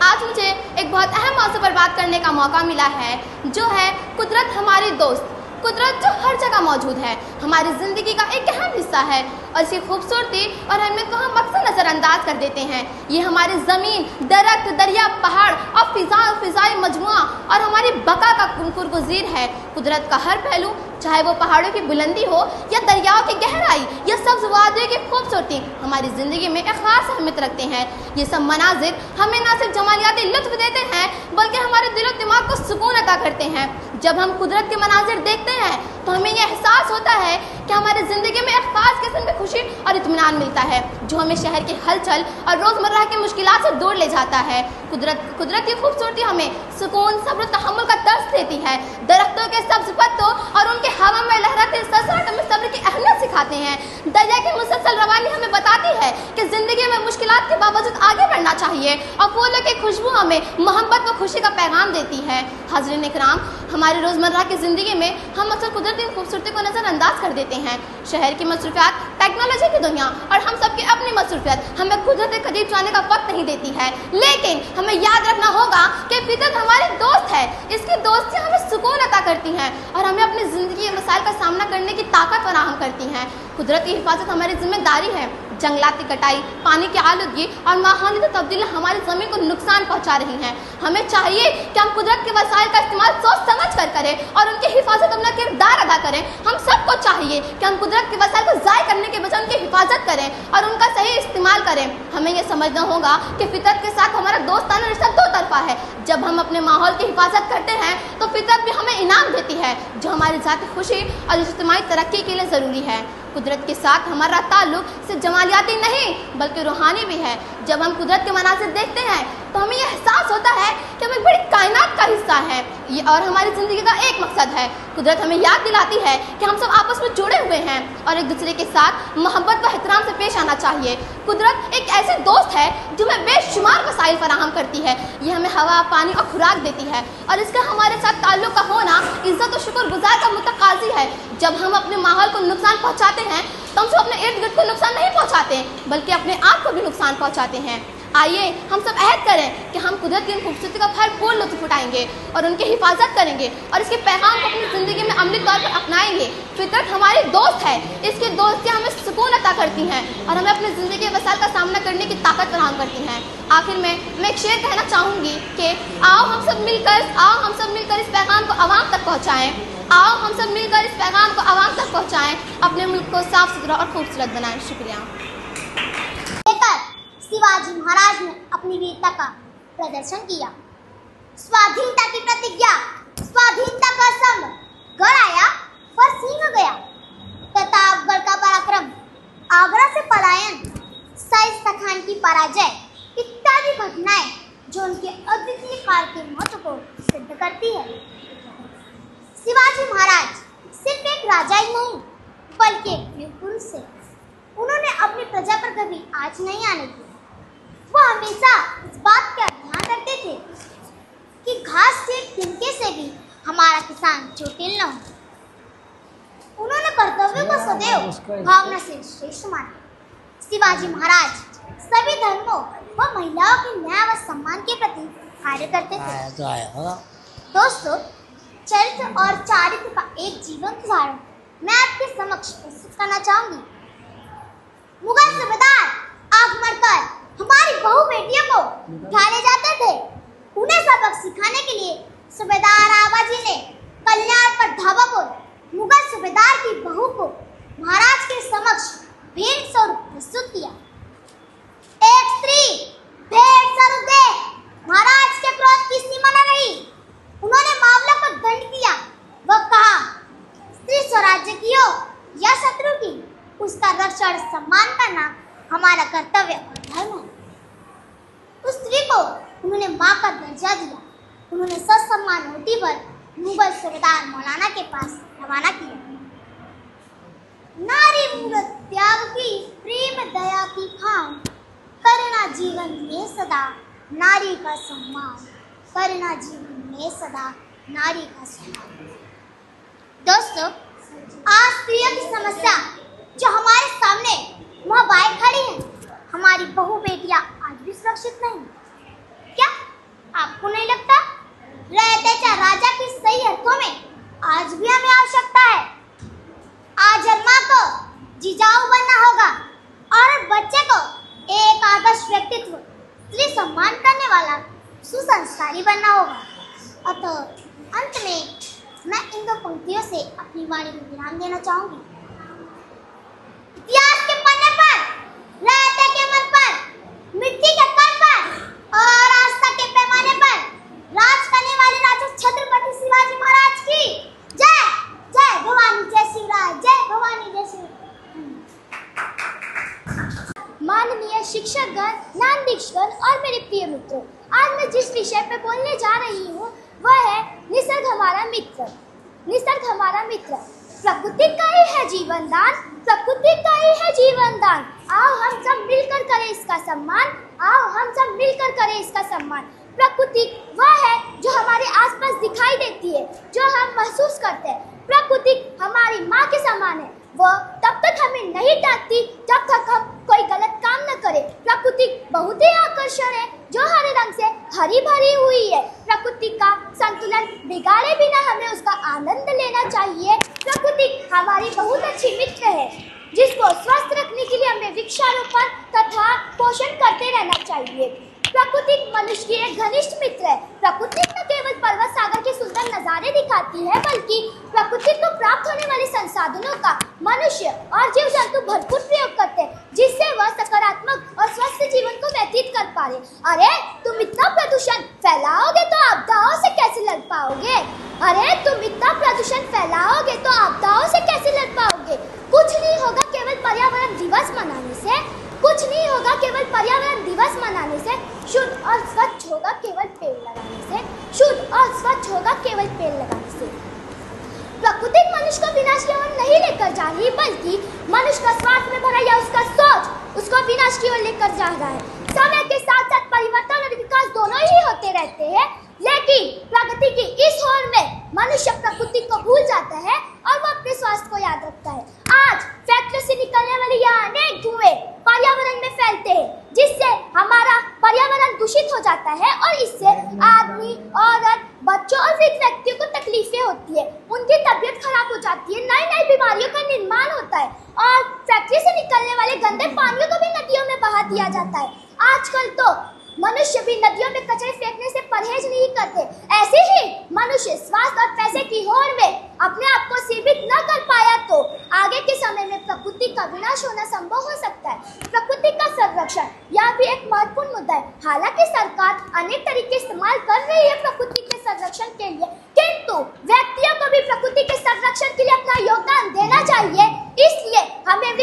आज मुझे एक बहुत अहम मौजू पर बात करने का मौका मिला है, जो है कुदरत हमारी दोस्त। कुदरत जो हर जगह मौजूद है, हमारी ज़िंदगी का एक अहम हिस्सा है और इसकी खूबसूरती और अहमियत को हम अक्सर नज़रअंदाज कर देते हैं। ये हमारी ज़मीन, दरख्त, दरिया, पहाड़ और फ़िज़ाई मजमुआ और हमारी बका का कुरगुज़ीर है। कुदरत का हर पहलू, चाहे वो पहाड़ों की बुलंदी हो या दरियाओं की गहराई या सब्ज़ वादियों की खूबसूरती, हमारी ज़िंदगी में एक ख़ास अहमियत रखते हैं। ये सब मनाजिर हमें न सिर्फ जमालियाती लुत्फ़ देते हैं बल्कि हमारे दिल और दिमाग को सुकून अता करते हैं। जब हम कुदरत के मनाजिर देखते हैं तो हमें यह एहसास होता है कि हमारी ज़िंदगी में एक ख़ास किस्म की खुशी और इत्मीनान मिलता है, जो हमें शहर की हलचल और रोज़मर्रा की मुश्किलात से दूर ले जाता है। कुदरत की खूबसूरती हमें सुकून, सब्र, तहम्मुल का दर्स देती है। दरख्तों के सब्ज़ पत्तों और उनके हवा में लहराते सलसलाहट में सब्र की अहमियत सिखाते हैं। दरिया की मुसलसल रवानी हमें बताती है कि ज़िंदगी में मुश्किलात के बावजूद आगे बढ़ना चाहिए, और फूलों की खुशबू हमें मोहब्बत व खुशी का पैगाम देती है। हाज़रीन इकराम, हमारी रोज़मर्रा की ज़िंदगी में हम अक्सर कुदरत की खूबसूरती को नज़रअंदाज कर देते हैं। शहर की मसरूफियात, टेक्नोलॉजी की दुनिया और हम सबकी अपनी मसरूफियात हमें कुदरत के करीब जाने का वक्त नहीं देती है, लेकिन हमें याद रखना होगा कि फितरत हमारी दोस्त है। इसकी दोस्ती हमें सुकून अता करती हैं और हमें अपनी ज़िंदगी के मसाइल का सामना करने की ताकत फराहम करती हैं। कुदरत की हिफाजत हमारी जिम्मेदारी है। जंगलात की कटाई, पानी की आलूदगी और माहौलियाती तब्दीली हमारी ज़मीन को नुकसान पहुंचा रही हैं। हमें चाहिए कि हम कुदरत के वसाइल का इस्तेमाल सोच समझ कर करें और उनकी हिफाजत अपना किरदार अदा करें। हम सबको चाहिए कि हम कुदरत के वसाइल को ज़ाय करने के बजाय उनकी हिफाजत करें और उनका सही इस्तेमाल करें। हमें यह समझना होगा कि फितरत के साथ हमारा दोस्ताना रिश्ता दो तरफा है। जब हम अपने माहौल की हिफाजत करते हैं तो फितरत भी हमें इनाम देती है, जो हमारी ज़ाती खुशी और इज्तिमाई तरक्की के लिए ज़रूरी है। कुदरत के साथ हमारा ताल्लुक सिर्फ जमालियाती नहीं बल्कि रूहानी भी है। जब हम कुदरत के मनाज़िर देखते हैं तो हमें यह एहसास होता है कि हम एक बड़ी कायनात का हिस्सा हैं, ये और हमारी ज़िंदगी का एक मकसद है। कुदरत हमें याद दिलाती है कि हम सब आपस में जुड़े हुए हैं और एक दूसरे के साथ मोहब्बत व एहतराम से पेश आना चाहिए। कुदरत एक ऐसी दोस्त है जो हमें बेशुमार वसाइल फराहम करती है। ये हमें हवा, पानी और खुराक देती है और इसका हमारे साथ ताल्लुक़ का होना इज़्ज़त और शुक्रगुज़ार का मुतकाज़ी है। जब हम अपने माहौल को नुकसान पहुँचाते हैं तो हम सब अपने इर्द गिर्द को नुकसान नहीं पहुँचाते बल्कि अपने आप को भी नुकसान पहुँचाते हैं। आइए हम सब अहद करें कि हम कुदरत की खूबसूरती का भरपूर लुत्फ़ उठाएंगे और उनकी हिफाजत करेंगे और इसके पैगाम को अपनी ज़िंदगी में अमली तौर पर अपनाएंगे। फितरत हमारी दोस्त है, इसकी दोस्तियाँ हमें सुकून अता करती हैं और हमें अपनी ज़िंदगी के मसाइल का सामना करने की ताकत फराहम करती हैं। आखिर में मैं एक शेर कहना चाहूँगी कि आओ हम सब मिलकर इस पैगाम को आवाम तक पहुँचाएँ। आओ हम सब मिलकर इस पैगाम को आवाम तक पहुँचाएँ, अपने मुल्क को साफ़ सुथरा और खूबसूरत बनाएँ। शुक्रिया।
शिवाजी महाराज ने अपनी वीरता का प्रदर्शन किया, स्वाधीनता की प्रतिज्ञा स्वाधीनता का संग गढ़ आया पर सिंह गया। प्रतापगढ़ का पराक्रम, आगरा से पलायन, शाइस्ता खान की पराजय इत्यादि घटनाएं जो उनके अद्वितीय कार्य के महत्व को सिद्ध करती है। शिवाजी महाराज सिर्फ एक राजा ही नहीं बल्कि एक वीर पुरुष थे। उन्होंने अपनी प्रजा पर कभी आँच नहीं आने दी। वो हमेशा इस बात का ध्यान रखते थे कि घास से तिनके से भी हमारा किसान चोटिल न हो। उन्होंने कर्तव्य को सदैव भावना से श्रेष्ठ माना। शिवाजी महाराज सभी धर्मों व महिलाओं के न्याय व सम्मान के प्रति कार्य करते थे। दोस्तों, चरित्र और चारित्र का एक जीवंत उदाहरण मैं आपके समक्ष प्रस्तुत करना चाहूंगी। मुगल सूबेदार आगमन कर हमारी बहू बेटियों को उठा ले जाते थे। उन्हें सबक सिखाने के लिए सूबेदार आबाजी ने कल्याणपुर ढाबा पर मुगल सूबेदार की बहू को महाराज के समक्ष भेंट स्वरूप प्रस्तुत किया। एक स्त्री भेंट स्वरूप दे, महाराज के क्रोध की सीमा न रही। उन्होंने मामले को दंड किया। वह कहा, स्त्री स्वराज्य की हो या शत्रु की, उसका रक्षण सम्मान करना हमारा कर्तव्य और धर्म है। उस स्त्री को उन्होंने मां का दर्जा दिया। उन्होंने ससम्मान रोटी पर मुगल सूबेदार मौलाना के पास रवाना किया। नारी मूरत त्याग की, प्रेम दया की खान, करना जीवन में सदा नारी का सम्मान, करना जीवन में सदा नारी का सम्मान। दोस्तों, आज स्त्रियों की समस्या जो हमारे सामने वह बाएं खड़ी है। हमारी बहू बेटियां आज भी सुरक्षित नहीं। क्या आपको नहीं लगता? रहते चाहे राजा की सही अर्थों में आज भी हमें आवश्यकता है। आज हर माँ को जिजाऊ बनना होगा और बच्चे को एक आदर्श व्यक्तित्व, स्त्री सम्मान करने वाला सुसंस्कारी बनना होगा। अतः अंत में मैं इन दो पंक्तियों से अपनी वाणी को विराम देना चाहूंगी। इतिहास के पन्ने पर, रहते के मन पर, मिट्टी के तट पर और आस्था के पैमाने पर राज करने वाले राजा छत्रपति शिवाजी महाराज की जय। जय भवानी, जय शिवराज, जय भवानी, जय शिवराज।
माननीय शिक्षकगण, नामदीक्षगण और मेरे प्रिय मित्रों, आज मैं जिस विषय पर बोलने जा रही हूँ वह है निसर्ग हमारा मित्र। निसर्ग हमारा मित्र, प्रकृति का ही है जीवन दान, प्रकृति का ही है जीवन दान। आओ हम सब मिलकर करें इसका सम्मान, आओ हम सब मिलकर करें इसका सम्मान। प्रकृति वह है जो हमारे आसपास दिखाई देती है, जो हम महसूस करते हैं। प्रकृति हमारी माँ के समान है। वह तब तक हमें नहीं डांटती जब तक हम कोई गलत काम न करें। प्रकृति बहुत ही आकर्षण है जो हरे रंग से हरी भरी हुई है। प्रकृति का संतुलन बिगाड़े बिना हमें उसका आनंद लेना चाहिए। प्रकृति हमारी बहुत अच्छी मित्र है जिसको स्वस्थ रखने के लिए हमें वृक्षारोपण तथा पोषण करते रहना चाहिए। प्रकृति मनुष्य की एक घनिष्ठ मित्र है। प्रकृति न केवल पर्वत सागर के सुंदर नजारे दिखाती है बल्कि प्रकृति को प्राप्त होने वाले संसाधनों का मनुष्य और जीव जंतु भरपूर प्रयोग करते हैं, जिससे वह सकारात्मक और स्वस्थ जीवन को व्यतीत कर पा रहे। अरे तुम इतना प्रदूषण फैलाओगे तो आपदाओं से कैसे लड़ पाओगे? अरे तुम इतना प्रदूषण फैलाओगे तो आपदाओं से कैसे लड़ पाओगे? कुछ नहीं होगा केवल पर्यावरण दिवस मनाने से, कुछ नहीं होगा केवल पर्यावरण दिवस मनाने से। शुद्ध और स्वच्छ होगा केवल पेड़ लगाने से, शुद्ध और स्वच्छ होगा केवल पेड़ लगाने से। प्रकृति मनुष्य को विनाश की ओर नहीं लेकर जा रही बल्कि मनुष्य का स्वार्थ में भरा या उसका सोच उसको विनाश की ओर लेकर जा रहा है। समय के साथ साथ परिवर्तन और विकास दोनों ही होते रहते हैं, लेकिन प्रगति की इस ओर में मनुष्य प्रकृति को भूल जाता है और वो अपने स्वास्थ्य को याद रखता है। आज फैक्ट्री से निकलने वाले यह अनेक धुएं पर्यावरण में फैलते हैं, जिससे हमारा पर्यावरण दूषित हो जाता है और इससे आदमी, औरत, बच्चों और वृद्ध व्यक्तियों को तकलीफें होती है। उनकी तबीयत खराब हो जाती है, नई नई बीमारियों का निर्माण होता है और फैक्ट्री से निकलने वाले गंदे पानियों को भी नदियों में बहा दिया जाता है। आजकल तो मनुष्य भी नदियों में कचरे फेंकने से परहेज नहीं करते। ऐसे ही मनुष्य स्वास्थ्य और पैसे की होड़ में अपने आप को सीमित न कर पाया तो आगे के समय में प्रकृति का विनाश होना संभव हो सकता है। प्रकृति का संरक्षण यह भी एक महत्वपूर्ण मुद्दा है। हालांकि सरकार अनेक तरीके इस्तेमाल कर रही है प्रकृति के संरक्षण के लिए, किंतु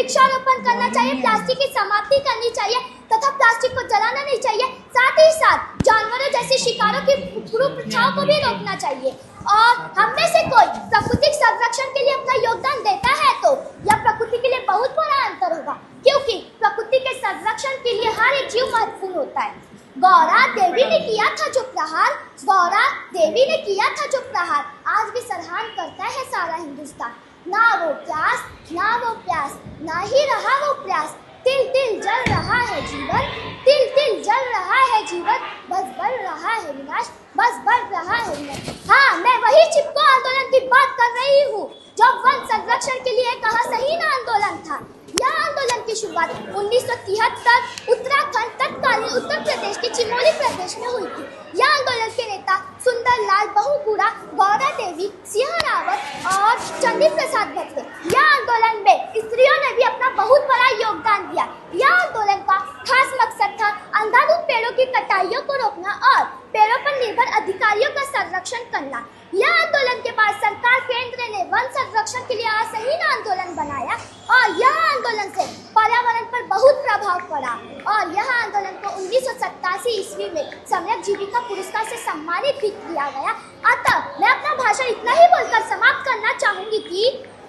वृक्षारोपण करना चाहिए, प्लास्टिक की समाप्ति करनी चाहिए तथा प्लास्टिक को जलाना नहीं चाहिए। साथ ही साथ जानवरों जैसे शिकारों की प्रथाओं को भी रोकना चाहिए। और हम में से कोई प्राकृतिक संरक्षण के लिए अपना योगदान देता है तो यह प्रकृति के लिए बहुत बड़ा अंतर होगा, क्योंकि प्रकृति के संरक्षण के लिए हर एक जीव महत्वपूर्ण होता है। गौरा देवी ने किया था जो प्रहार, गौरा देवी ने किया था जो प्रहार, आज भी सराहना करता है सारा हिंदुस्तान। ना वो प्यास, ना वो प्यास, ना ही रहा वो प्यास, तिल तिल जल रहा है जीवन, तिल तिल जल रहा है जीवन, बस बढ़ रहा है विनाश, बस बढ़ रहा है विनाश। हाँ, मैं वही चिपको आंदोलन की बात कर रही हूँ जो वन संरक्षण के लिए कहा सही ना आंदोलन था। यह आंदोलन की शुरुआत 1973 उत्तराखंड तत्कालीन उत्तर प्रदेश के चिमोली प्रदेश में हुई थी। यह आंदोलन के नेता सुंदरलाल बहुगुणा, गौरा देवी, सिंह रावत और चंडी प्रसाद भट्ट थे। यह आंदोलन में स्त्रियों ने भी अपना बहुत बड़ा योगदान दिया। यह आंदोलन का खास मकसद था अंधाधुंध पेड़ों की कटाइयों को रोकना और पेड़ों पर निर्भर अधिकारियों का संरक्षण करना। यह आंदोलन के बाद सरकार केंद्र ने वन संरक्षण के लिए असहीन आंदोलन बनाया और यह आंदोलन से पर्यावरण पर बहुत प्रभाव पड़ा और यह आंदोलन को 1987 ईस्वी में सम्यक जीविका पुरस्कार से सम्मानित भी किया गया। अतः मैं अपना भाषण इतना ही बोलकर समाप्त करना चाहूंगी कि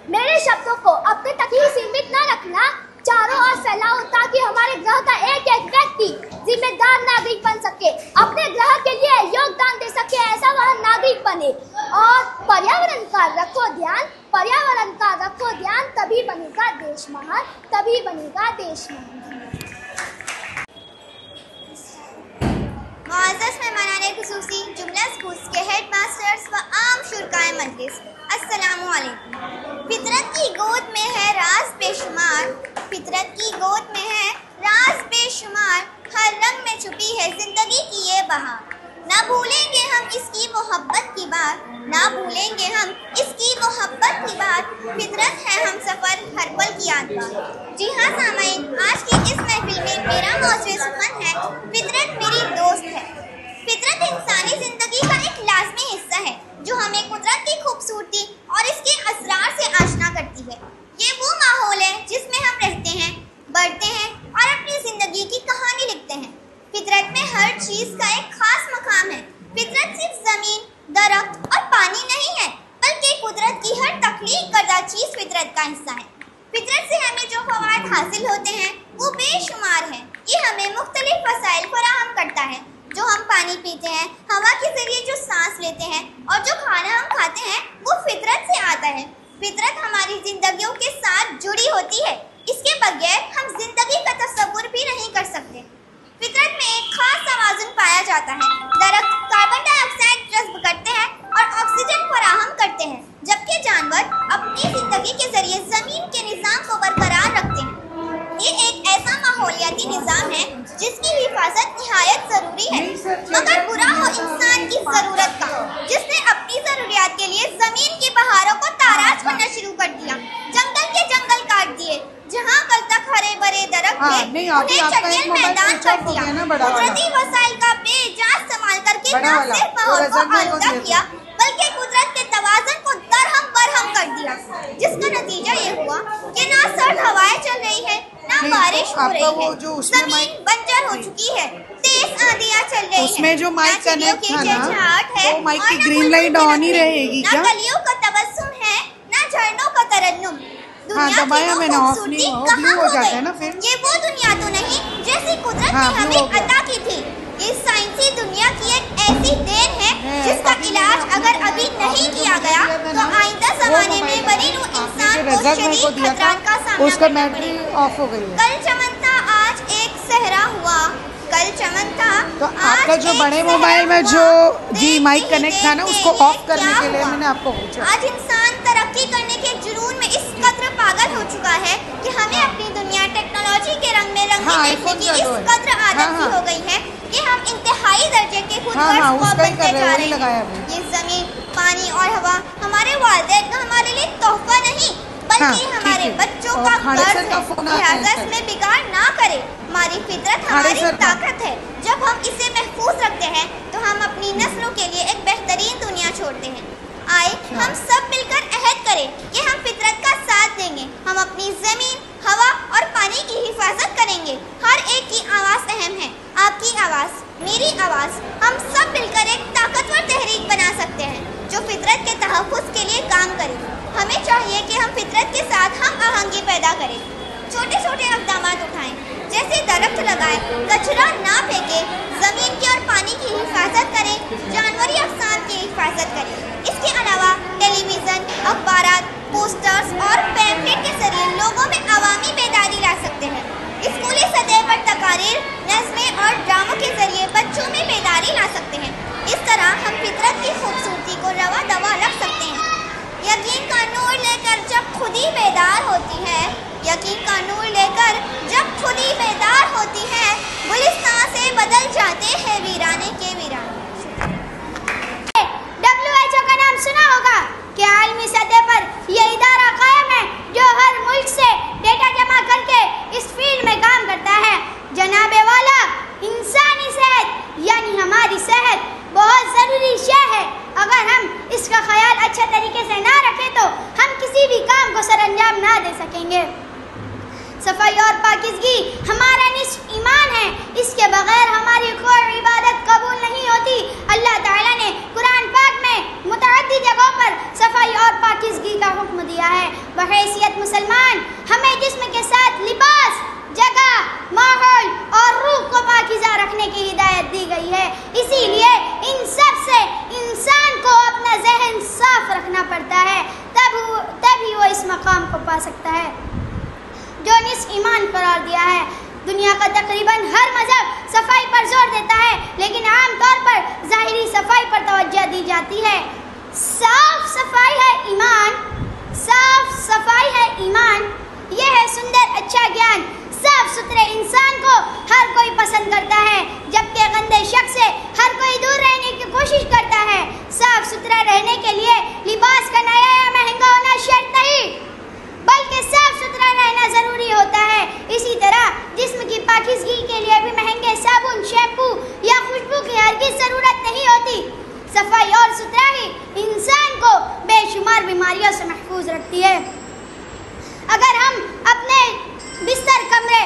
मेरे शब्दों को अपने तक ही सीमित न रखना, चारों ओर फैलाओ ताकि हमारे ग्रह का एक एक व्यक्ति जिम्मेदार नागरिक बन सके, अपने ग्रह के लिए योगदान दे सके, ऐसा वह नागरिक बने। और पर्यावरण का रखो ध्यान, पर्यावरण का रखो ध्यान, तभी बनेगा देश महान, तभी बनेगा देश महान।
मुअज़्ज़ज़ मेहमानाने खुसूसी, जुमला स्कूल्स के हेड मास्टर्स व आम शुरकाए मजलिस, अस्सलामु अलैकुम। फितरत की गोद में है राज बेशुमार, फितरत की गोद में है राज बेशुमार, हर रंग में छुपी है जिंदगी की ये बहार। ना भूलेंगे हम इसकी मोहब्बत की बात, ना भूलेंगे हम इसकी मोहब्बत की बात, फितरत है हम सफ़र हर पल की याद बात। जी हाँ सामाईन, आज की इस महफिल में मेरा मौज़ूए सुखन है, फितरत मेरी दोस्त है। फितरत इंसानी ज़िंदगी का एक लाज़मी हिस्सा है जो हमें कुदरत की खूबसूरती और इसके असरार से आशना करती है। ये वो माहौल है जिसमें हम रहते हैं, बढ़ते हैं और अपनी ज़िंदगी की कहानी लिखते हैं। फितरत में हर चीज़ का एक खास मकाम है। फितरत सिर्फ ज़मीन, दरख्त और पानी नहीं है, बल्कि कुदरत की हर तख्लीक करदा चीज़ फितरत का हिस्सा है। फितरत से हमें जो फ़वाइद हासिल होते हैं वो बेशुमार हैं। ये हमें मुख्तलिफ वसाइल फराहम करता है, जो हम पानी पीते हैं, हवा के ज़रिए जो सांस लेते हैं और जो खाना हम खाते हैं वो फितरत से आता है। फितरत हमारी ज़िंदगियों के साथ जुड़ी होती है, इसके बगैर हम जिंदगी का तस्वुर भी नहीं कर सकते। फितरत में एक खास तवाज़ुन पाया जाता है। दरख्त कार्बन डाइऑक्साइड जज्ब करते हैं और ऑक्सीजन फराहम करते हैं, जबकि जानवर अपनी ज़िंदगी के ज़रिए ज़मीन के निज़ाम को बरकरार रखते हैं। ये एक ऐसा माहौलियाती निज़ाम है जिसकी हिफाजत निहायत ज़रूरी है, मगर बुरा हो इंसान की ज़रूरत का, जिसने अपनी ज़रूरियात के लिए ज़मीन की बहारों को ताराज करना शुरू कर दिया, जंगल के जंगल काट दिए, जहाँ कल तक हरे भरे दरख्त थे उन्हें चटियल मैदान कर दिया, कुदरती वसाइल का बेजा इस्तेमाल करके न सिर्फ माहौल को आलूदा किया बल्कि कुदरत के तवाज़ुन को दरहम बरहम कर दिया, जिसका नतीजा ये हुआ कि ना सर्द हवाएं चल रही है, ना बारिश हो रही है, जमीन बंजर हो चुकी है, तेज आंधियां चल रही है,
उसमें जो माइक कनेक्ट था ना,
है,
वो माइक की ग्रीन लाइट ऑन ही रहेगी क्या?
ना कलियों का तबस्सुम है, ना झरनों का तरन्नुम।
दबाया मैंने, ऑफ नहीं हुआ, ब्लू हो जाता है ना फिर।
ये वो दुनिया तो नहीं जैसी कुदरत ने हमें अता की थी। ये साइंसी दुनिया की एक ऐसी देन है जिसका इलाज अगर अभी नहीं किया गया तो आइंदा जमाने में बरीनु इंसान को शदीद खतरात का सामना करना पड़ेगा।
ऑफ हो गई है।
कल चमन था आज एक सहरा हुआ, कल चमन था
तो आपका जो बड़े मोबाइल में जो जी माइक कनेक्ट था ना, उसको ऑफ करने के लिए मैंने आपको पूछा।
आज इंसान तरक्की करने के जुनून में इस कदर पागल हो चुका है कि हमें अपनी दुनिया टेक्नोलॉजी के रंग में रंगी देखने की इस कदर आदत सी हो गई है कि हम इंतहाई दर्जे के खुद बनते जा रहे हैं। ये जमीन, पानी और हवा हमारे वालिदैन का हमारे लिए तोहफा नहीं बल्कि हमारे बच्चों का कर्ज है, लिहाजा इसमें बिगाड़ ना करे। हमारी फितरत हमारी ताकत है, जब हम इसे महफूज रखते हैं तो हम अपनी नस्लों के लिए एक बेहतरीन दुनिया छोड़ते हैं। आए हम सब मिलकर अहद करें कि हम फितरत का साथ देंगे, हम अपनी ज़मीन, हवा मेरी आवाज़ हम सब मिलकर एक ताकतवर तहरीक बना सकते हैं जो फितरत के तहफ़्फ़ुज़ के लिए काम करे। हमें चाहिए कि हम फितरत के साथ हम आहंगी पैदा करें, छोटे छोटे इक़दामात उठाएं, जैसे दरख्त लगाएं, कचरा ना फेंकें, ज़मीन की और पानी की हिफाजत करें, जानवरी अक़साम की हिफाजत करें। इसके अलावा टेलीविज़न, अखबारात, पोस्टर्स और पैम्फलेट के ज़रिए लोगों में अवामी बेदारी ला सकते हैं। स्कूली सतह पर तकारीर, नज़्में और ड्रामों के ज़रिए बच्चों में बेदारी ला सकते हैं। इस तरह हम फितरत की खूबसूरती को रवा दवा रख सकते हैं। यकीन का नूर लेकर जब खुद ही बेदार होती है, यकीन का नूर लेकर जब खुद ही बेदार होती है, गुलिस्तान से बदल जाते हैं वीराने के वीराने।
WHO का नाम सुना होगा कि आलमी सतह पर यह इदारा कायम है जो हर मुल्क से डेटा जमा करके इस फील्ड में काम करता है। जनाबे वाला, इंसानी सेहत यानी हमारी सेहत बहुत ज़रूरी शय है। अगर हम इसका ख्याल अच्छे तरीके से ना रखें तो हम किसी भी काम को सरअंजाम ना दे सकेंगे। सफाई और पाकीज़गी हमारा निस्फ़ ईमान है, इसके बगैर हमारी कोई इबादत कबूल नहीं होती। अल्लाह ताला ने कुरान पाक में मुतअद्दिद जगहों पर सफाई और पाकीज़गी का हुक्म दिया है। बहैसियत मुसलमान हमें जिस्म के साथ लिबास, जगह, माहौल और रूह को पाकीज़ा रखने की हिदायत दी गई है। इसीलिए इन सब से इंसान को अपना जहन साफ रखना पड़ता है, तभी वो इस मकाम को पा सकता है जो निस्फ़ ईमान करार दिया है। दुनिया का तकरीबन हर मज़हब सफाई पर जोर देता है, लेकिन आम तौर पर ज़ाहिरी सफाई पर तवज्जो दी जाती है। साफ सफाई है ईमान, साफ सफाई है ईमान, यह है सुंदर अच्छा ज्ञान। साफ सुथरे इंसान को हर कोई पसंद करता है, जबकि गंदे शख्स से हर कोई दूर रहने की कोशिश करता है। साफ सुथरा रहने के लिए लिबास का नया या महंगा होना शर्त नहीं, बल्कि साफ सुथरा रहना ज़रूरी होता है। इसी तरह जिस्म की पाकीज़गी के लिए भी महंगे साबुन, शैम्पू या खुशबू की हरगिज़ ज़रूरत नहीं होती। सफाई और सुथराई इंसान को बेशुमार बीमारियों से महफूज रखती है। अगर हम अपने बिस्तर, कमरे,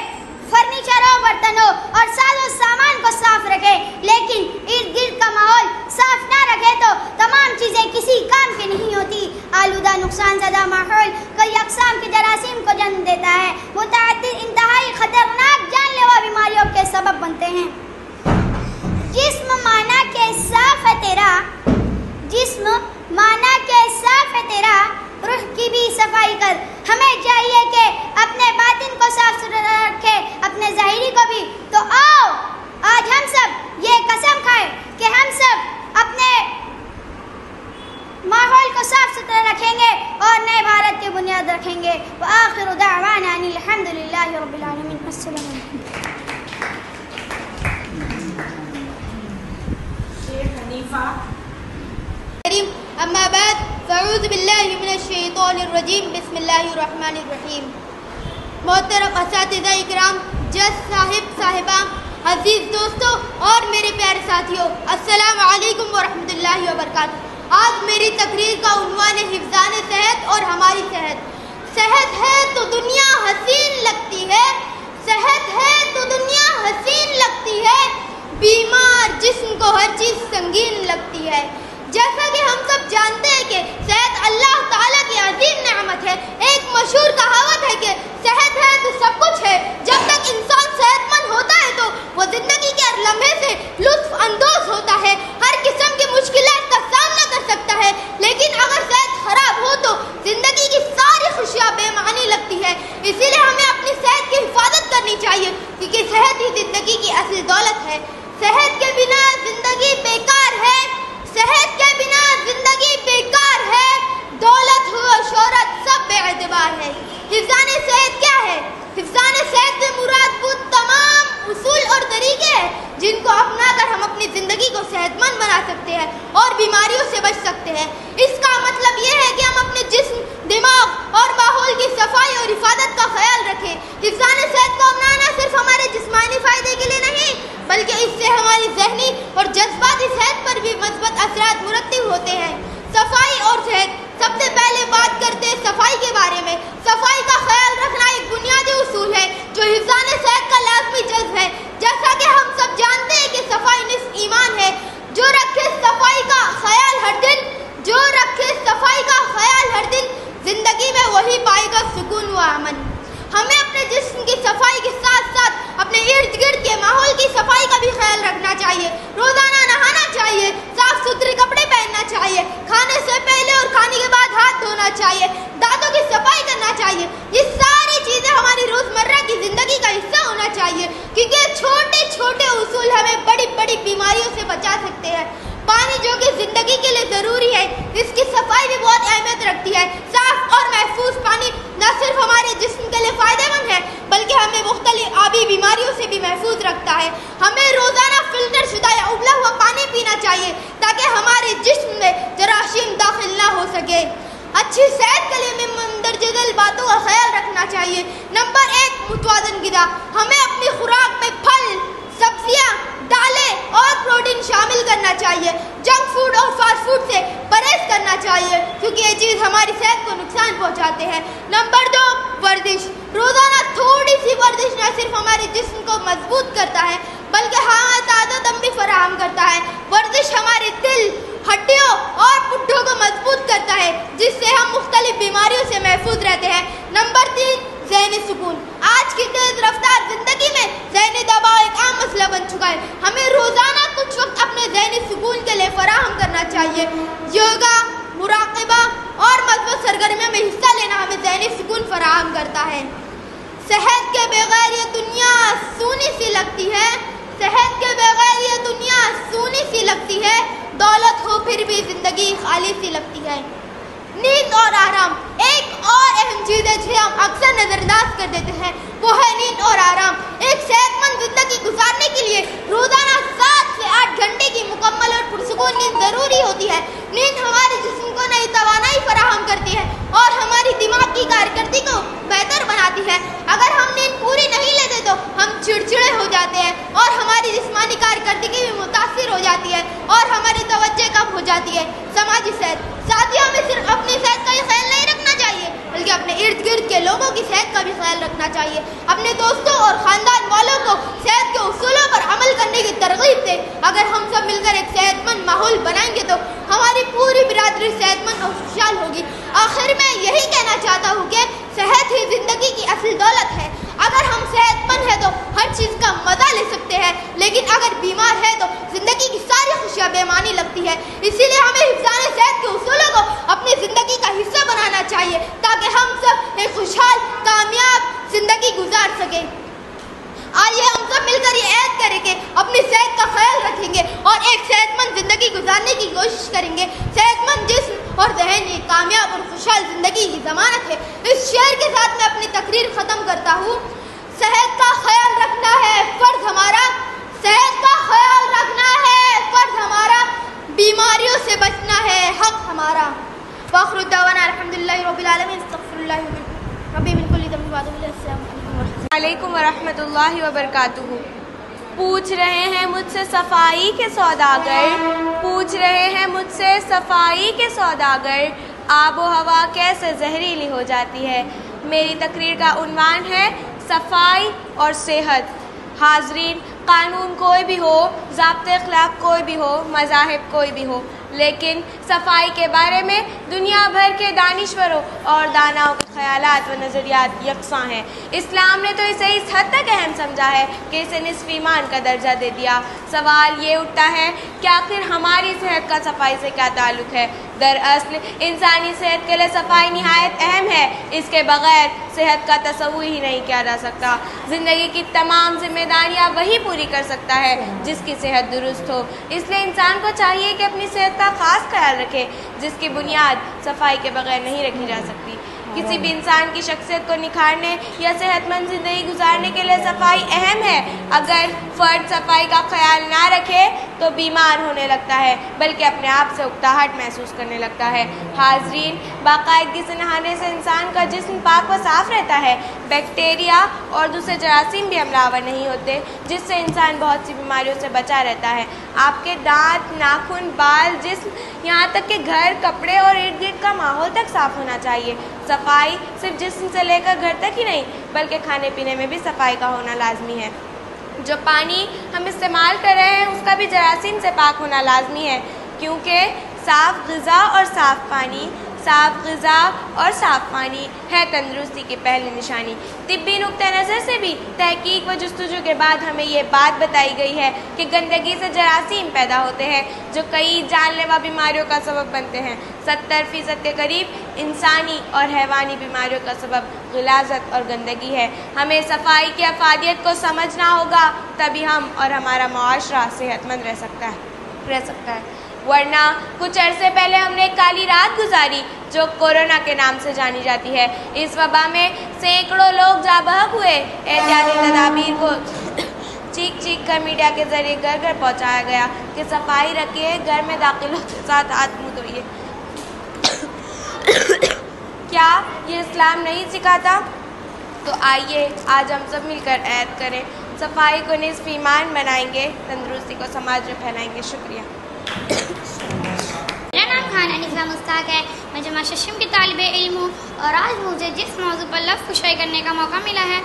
फर्नीचरों, बर्तनों और साजो सामान को साफ रखें, लेकिन इर्द गिर्द का माहौल साफ ना रखें तो तमाम चीज़ें किसी काम की नहीं होती। आलूदा, नुकसान ज़दा माहौल कई अक़साम के जरासीम को जन्म देता है, मुतअद्दिद इंतहाई ख़तरनाक जानलेवा बीमारियों के सबब बनते हैं। जिस्म माना के साफ है तेरा, जिस्म माना के साफ है तेरा, रूह की भी सफाई कर। हमें चाहिए कि अपने बातिन को साफ सुथरा रखें, अपने ज़ाहिरी को भी। तो आओ आज हम सब ये कसम खाएं कि हम सब अपने माहौल को साफ सुथरा रखेंगे और नए भारत की बुनियाद रखेंगे। व आखिरु दावाना अनिल हम्दुलिल्लाहि रब्बिल आलमीन। अस्सलामु अलैकुम।
शेख हनीफा।
अम्मा बाद फ़अऊज़ु बिल्लाहि मिनश शैतानिर रजीम, बिस्मिल्लाहिर रहमानिर रहीम। मोहतरम असातिज़ा इकराम, जज साहिब साहिबा, अजीज़ दोस्तों और मेरे प्यारे साथियों, अस्सलामु अलैकुम व रहमतुल्लाहि व बरकातुहू। आज मेरी तकरीर का उन्वान है हिफ़्ज़ान सेहत और हमारी सेहत। सेहत है तो दुनिया हसीन लगती है, सेहत है तो दुनिया हसीन लगती है, बीमार जिस्म को हर चीज़ संगीन लगती है। जैसा कि हम सब जानते हैं कि सेहत अल्लाह ताला की अजीम नेमत है। एक मशहूर कहावत है कि सेहत है तो सब कुछ है। जब तक इंसान सेहतमंद होता है तो वो ज़िंदगी के हर लम्हे से लुत्फ़ अंदोज़ होता है, हर किस्म की मुश्किलात का सामना कर सकता है। लेकिन अगर सेहत ख़राब हो तो ज़िंदगी की सारी खुशियाँ बेमानी लगती है। इसीलिए हमें अपनी सेहत की हिफाजत करनी चाहिए, क्योंकि सेहत ही ज़िंदगी की असली दौलत है। सेहत के बिना ज़िंदगी बेकार है, सेहत के बिना ज़िंदगी बेकार है, दौलत हो शोहरत सब बेएतबार है। हिफ़्ज़ान सेहत क्या है? हिफ़्ज़ान सेहत से मुराद वो तमाम उसूल और तरीके हैं जिनको अपनाकर हम अपनी ज़िंदगी को सेहतमंद बना सकते हैं और बीमारियों से बच सकते हैं। इसका मतलब ये है कि हम अपने जिस्म, दिमाग और माहौल की सफाई और हिफाजत का ख्याल रखें। हिफ़्ज़ान सेहत को अपनाना सिर्फ हमारे जिस्मानी फ़ायदे के लिए नहीं, बल्कि इससे हमारी ज़हनी और जज्बाती सेहत पर भी मस्बत असरात मुरत्तिब होते हैं। सफाई और सेहत, सबसे पहले बात करते हैं सफाई के बारे में। सफाई का ख्याल रखना एक बुनियादी उसूल है जो हिफ़्ज़ान सेहत का लाज़मी जज़्ब है। जैसा कि हम सब जानते हैं कि सफाई निस्फ़ पाएगा सुकून व अमन। हमें अपने जिस्म की सफाई के साथ साथ अपने इर्द गिर्द के माहौल की सफाई का भी ख्याल रखना चाहिए। रोजाना नहाना चाहिए, साफ सुथरे कपड़े पहनना चाहिए, खाने से पहले और खाने के बाद हाथ धोना चाहिए, दांतों की सफाई करना चाहिए। ये सारी चीजें हमारी रोजमर्रा की जिंदगी का हिस्सा होना चाहिए, क्योंकि छोटे छोटे उसूल हमें बड़ी बड़ी बीमारियों से बचा सकते हैं। पानी जो कि जिंदगी के लिए जरूरी है, इसकी सफाई भी बहुत अहमियत रखती है। साफ और महफूज पानी न सिर्फ हमारे जिस्म के लिए फायदेमंद है, बल्कि हमें मुख्तलिफ आबी बीमारियों से भी महफूज रखता है। हमें रोजाना फिल्टर शुदा या उबला हुआ पानी पीना चाहिए, ताकि हमारे जिस्म में जरासीम दाखिल ना हो सके। अच्छी सेहत के लिए मंदरजल बातों का ख्याल रखना चाहिए। नंबर 1, मुतवाज़न ग़िज़ा। हमें अपनी खुराक में फल, सब्जियां, दालें और प्रोटीन शामिल करना चाहिए। जंक फूड और फास्ट फूड से परहेज करना चाहिए, क्योंकि ये चीज़ हमारी सेहत को नुकसान पहुंचाते हैं। नंबर 2, वर्जिश। रोजाना थोड़ी सी वर्जिश न सिर्फ हमारे जिस्म को मजबूत करता है, बल्कि हमारा ताज़ा दम भी फराहम करता है। वर्जिश हमारे दिल, हड्डियों और पुट्ठों को मजबूत करता है, जिससे हम मुख्तलिफ बीमारियों से महफूज रहते हैं। नंबर 3, ज़हनी सुकून। आज की तेज रफ्तार जिंदगी में ज़हनी दबाव एक आम मसला बन चुका है। हमें रोजाना कुछ वक्त अपने ज़हनी सुकून के लिए फराहम करना चाहिए। योगा, मुराक़बा और मज़बूत सरगर्मियों में हिस्सा लेना हमें ज़हनी सुकून फराहम करता है। सेहत के बगैर ये दुनिया सूनी सी लगती है, सेहत के बगैर ये दुनिया सूनी सी लगती है। दौलत हो फिर भी जिंदगी खाली सी लगती है। नींद और आराम। एक और अहम चीज़ है जिसे हम अक्सर नजरअंदाज कर देते हैं, वो है नींद और आराम। एक सेहतमंद जिंदगी गुजारने के लिए रोजाना 7 से 8 घंटे की मुकम्मल और पुरसुकून नींद जरूरी होती है। नींद हमारे जिस्म को नई तवानाई फराहम करती है और हमारी दिमाग की कारकर्दगी को बेहतर बनाती है। अगर हम नींद पूरी नहीं लेते तो हम चिड़चिड़े हो जाते हैं और हमारी जिस्मानी कारकर्दगी भी मुतासिर हो जाती है और हमारी तवज्जो कम हो जाती है। समाजी सेहत। साथियों, हमें सिर्फ अपनी सेहत का ही ख्याल नहीं रखना चाहिए, बल्कि अपने इर्द गिर्द के लोगों की सेहत का भी ख्याल रखना चाहिए। अपने दोस्तों और ख़ानदान वालों को सेहत के उसूलों पर अमल करने की तरगीब दें। अगर हम सब मिलकर एक सेहतमंद माहौल बनाएंगे तो हमारी पूरी बिरादरी सेहतमंद और खुशहाल होगी। आखिर में यही कहना चाहता हूँ कि सेहत ही ज़िंदगी की असल दौलत है। अगर हम सेहतमंद हैं तो हर चीज़ का मज़ा ले सकते हैं, लेकिन अगर बीमार है तो ज़िंदगी की सारी खुशियाँ बेमानी लगती है। इसीलिए हमें हिफ्ज़ान सेहत के उसूलों को अपनी ज़िंदगी का हिस्सा बनाना चाहिए, ताकि हम सब एक खुशहाल, कामयाब ज़िंदगी गुजार सकें। आइए हम सब मिलकर ये ऐद करें कि अपनी सेहत का ख्याल रखेंगे और एक सेहतमंद ज़िंदगी गुजारने की कोशिश करेंगे। सेहतमंद जिस्म और ज़हन एक कामयाब और खुशहाल ज़िंदगी की ज़मानत है। इस शेर के साथ मैं अपनी तकरीर ख़त्म करता हूँ। सेहत का ख्याल रखना है फ़र्ज़ हमारा, सेहत का ख्याल रखना है फ़र्ज़ हमारा, बीमारियों से बचना है हक़ हमारा। वाखिर दावाना अल्हम्दुलिल्लाहि रब्बिल आलमीन, अस्तग़फिरुल्लाह रब्बी मिन कुल्ली ज़ंबिन व अतूबु इलैहि।
वालेकुम वरहमतुल्लाहि वबरकातुहू। पूछ रहे हैं मुझसे सफाई के सौदागर, पूछ रहे हैं मुझसे सफाई के सौदागर, आबो हवा कैसे जहरीली हो जाती है। मेरी तकरीर का उन्वान है सफाई और सेहत। हाज़रीन, कानून कोई भी हो, ज़ाब्ते अखलाक कोई भी हो, मज़ाहिब कोई भी हो, लेकिन सफाई के बारे में दुनिया भर के दानिश्वरों और दानाओं के ख्यालात व नज़रियात यकसां हैं। इस्लाम ने तो इसे इस हद तक अहम समझा है कि इसे निस्फ़ ईमान का दर्जा दे दिया। सवाल ये उठता है कि आखिर हमारी सेहत का सफाई से क्या ताल्लुक़ है। दरअसल इंसानी सेहत के लिए सफाई निहायत अहम है। इसके बग़ैर सेहत का तसव्वुर ही नहीं किया जा सकता। ज़िंदगी की तमाम जिम्मेदारियाँ वही पूरी कर सकता है जिसकी सेहत दुरुस्त हो। इसलिए इंसान को चाहिए कि अपनी सेहत का ख़ास ख्याल रखे, जिसकी बुनियाद सफाई के बग़ैर नहीं रखी जा सकती। किसी भी इंसान की शख्सियत को निखारने या सेहतमंद ज़िंदगी गुजारने के लिए सफाई अहम है। अगर फ़र्द सफाई का ख्याल ना रखे तो बीमार होने लगता है, बल्कि अपने आप से उकताहट महसूस करने लगता है। हाज़रीन, बाकायदगी से नहाने से इंसान का जिस्म पाक व साफ़ रहता है। बैक्टीरिया और दूसरे जरासीम भी हमलावर नहीं होते, जिससे इंसान बहुत सी बीमारियों से बचा रहता है। आपके दांत, नाखून, बाल, जिस्म, यहाँ तक कि घर, कपड़े और इर्द गिर्द का माहौल तक साफ़ होना चाहिए। सफाई सिर्फ जिस्म से लेकर घर तक ही नहीं, बल्कि खाने पीने में भी सफाई का होना लाजमी है। जो पानी हम इस्तेमाल कर रहे हैं उसका भी जरासीम से पाक होना लाजमी है, क्योंकि साफ़ ग़िज़ा और साफ़ पानी
साफ ग़िज़ा और साफ़ पानी है तंदुरुस्ती की पहली निशानी। तिब्बी नुक्ता नज़र से भी तहकीक व जस्तजू के बाद हमें ये बात बताई गई है कि गंदगी से जरासीम पैदा होते हैं जो कई जानलेवा बीमारियों का सबब बनते हैं। 70% के करीब इंसानी और हैवानी बीमारियों का सबब ग़िलाज़त और गंदगी है। हमें सफाई की अफादियत को समझना होगा, तभी हम और हमारा मुआशरा सेहतमंद रह सकता है। वरना कुछ अरसे पहले हमने एक काली रात गुजारी जो कोरोना के नाम से जानी जाती है। इस वबा में सैकड़ों लोग जाबहक हुए। एहतियाती तदाबीर को चीख कर मीडिया के जरिए घर घर पहुंचाया गया कि सफाई रखिए, घर में दाखिल होते साथ हाथ मुँह धोइए। क्या ये इस्लाम नहीं सिखाता? तो आइए आज हम सब मिलकर ऐद करें, सफाई को निस्फ़ ईमान बनाएंगे, तंदुरुस्ती को समाज में फैलाएंगे। शुक्रिया।
मेरा नाम खान अनीसा मुस्ताक है। मैं जमा शशम की तालिबे इल्म हूँ और आज मुझे जिस मौजू पर लफ्ज़ खुशाई करने का मौका मिला है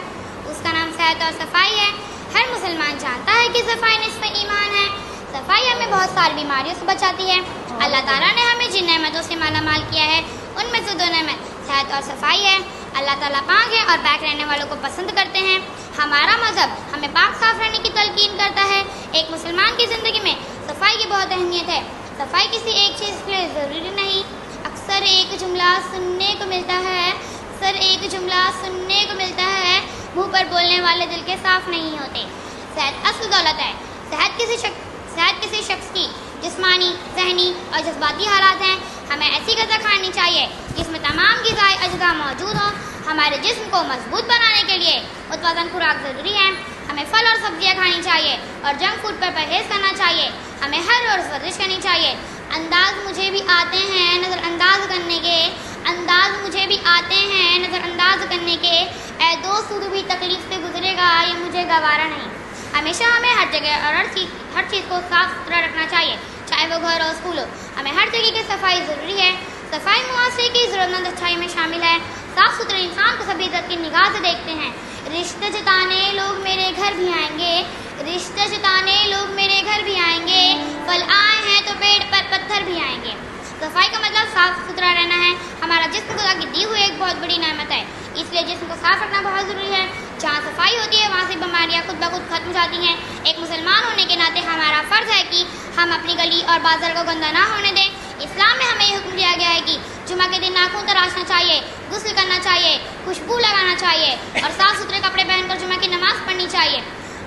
उसका नाम सेहत और सफाई है। हर मुसलमान जानता है कि सफाई निस्फ़ ईमान है। सफाई हमें बहुत सारी बीमारियों से बचाती है। अल्लाह ताला ने हमें जिन नेमतों से माला माल किया है उनमें से 2 नेमत सेहत और सफाई है। अल्लाह ताला पाक है और पाक रहने वालों को पसंद करते हैं। हमारा मज़हब हमें पाक साफ रहने की तलकीन करता है। एक मुसलमान की ज़िंदगी में सफाई की बहुत अहमियत है। सफाई किसी एक चीज़ के लिए ज़रूरी नहीं। अक्सर एक जुमला सुनने को मिलता है, मुँह पर बोलने वाले दिल के साफ नहीं होते। सेहत असल दौलत है। सेहत किसी शख्स की जिस्मानी, जहनी और जज्बाती हालात हैं। हमें ऐसी ग़िज़ा खानी चाहिए जिसमें तमाम ग़िज़ाई अज्जा मौजूद हों। हमारे जिस्म को मजबूत बनाने के लिए मुतवाज़न खुराक ज़रूरी है। हमें फल और सब्जियां खानी चाहिए और जंक फूड पर परहेज़ करना चाहिए। हमें हर रोज़ वर्जिश करनी चाहिए। अंदाज़ मुझे भी आते हैं नज़रअंदाज करने के ऐ दोस्त तू भी तकलीफ़ से गुजरेगा, ये मुझे गवारा नहीं। हमेशा हमें हर जगह और हर चीज़ को साफ़ सुथरा रखना चाहिए, चाहे वो घर और स्कूल हो। हमें हर जगह की सफाई ज़रूरी है। सफाई मुआशरे की ज़रूरतमंद अच्छाई में शामिल है। साफ़ सुथरे इंसान को सभी इज़्ज़त की निगाह से देखते हैं। रिश्ते जताने लोग मेरे घर भी आएंगे, फल आए हैं तो पेड़ पर पत्थर भी आएंगे। सफाई का मतलब साफ़ सुथरा रहना है। हमारा जिस्म खुदा की दी हुई एक बहुत बड़ी नेमत है, इसलिए जिस्म को साफ़ रखना बहुत ज़रूरी है। जहाँ सफाई होती है वहाँ से बीमारियाँ खुद ब खुद खत्म हो जाती हैं। एक मुसलमान होने के नाते हमारा फ़र्ज़ है कि हम अपनी गली और बाजार को गंदा ना होने दें। इस्लाम में हमें ये हुक्म दिया गया है कि जुमा के दिन नाखून तराशना चाहिए, गुस्ल करना चाहिए, खुशबू लगाना चाहिए और साफ़ सुथरे कपड़े पहनकर जुमा की नमाज़ पढ़नी चाहिए।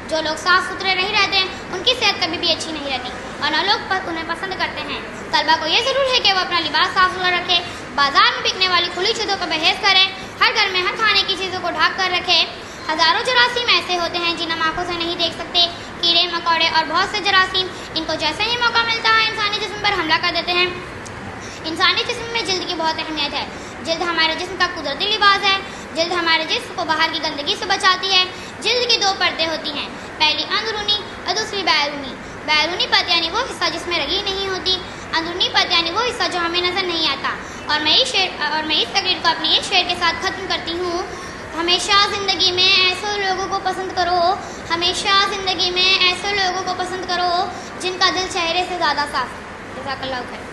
जो लोग साफ़ सुथरे नहीं रहते उनकी सेहत कभी भी अच्छी नहीं रहती और न लोग उन्हें पसंद करते हैं। तलबा को ये ज़रूर है कि वो अपना लिबास साफ़ सुथरा रखे, बाजार में बिकने वाली खुली चीज़ों का परहेज़ करें, हर घर में हर खाने की चीज़ों को ढक कर रखें। हज़ारों जरासीम ऐसे होते हैं जिन्हें हम आँखों से नहीं देख सकते। कीड़े मकोड़े और बहुत से जरासीम इनको जैसे ही मौका मिलता है इंसानी जिस्म पर हमला कर देते हैं। इंसानी जिस्म में जल्द की बहुत अहमियत है। जल्द हमारे जिस्म का कुदरती लिबास है। जल्द हमारे जिस्म को बाहर की गंदगी से बचाती है। जल्द की 2 परतें होती हैं, पहली अंदरूनी और दूसरी बैरूनी। बैरूनी परत यानी वो हिस्सा जिसमें रगी नहीं होती, अंदरूनी परत यानी वो हिस्सा जो हमें नज़र नहीं आता। और मैं इस तकरीर को अपने एक शेर के साथ ख़त्म करती हूँ। हमेशा ज़िंदगी में ऐसे लोगों को पसंद करो जिनका दिल चेहरे से ज़्यादा साफ। जज़ाकल्लाह खैर।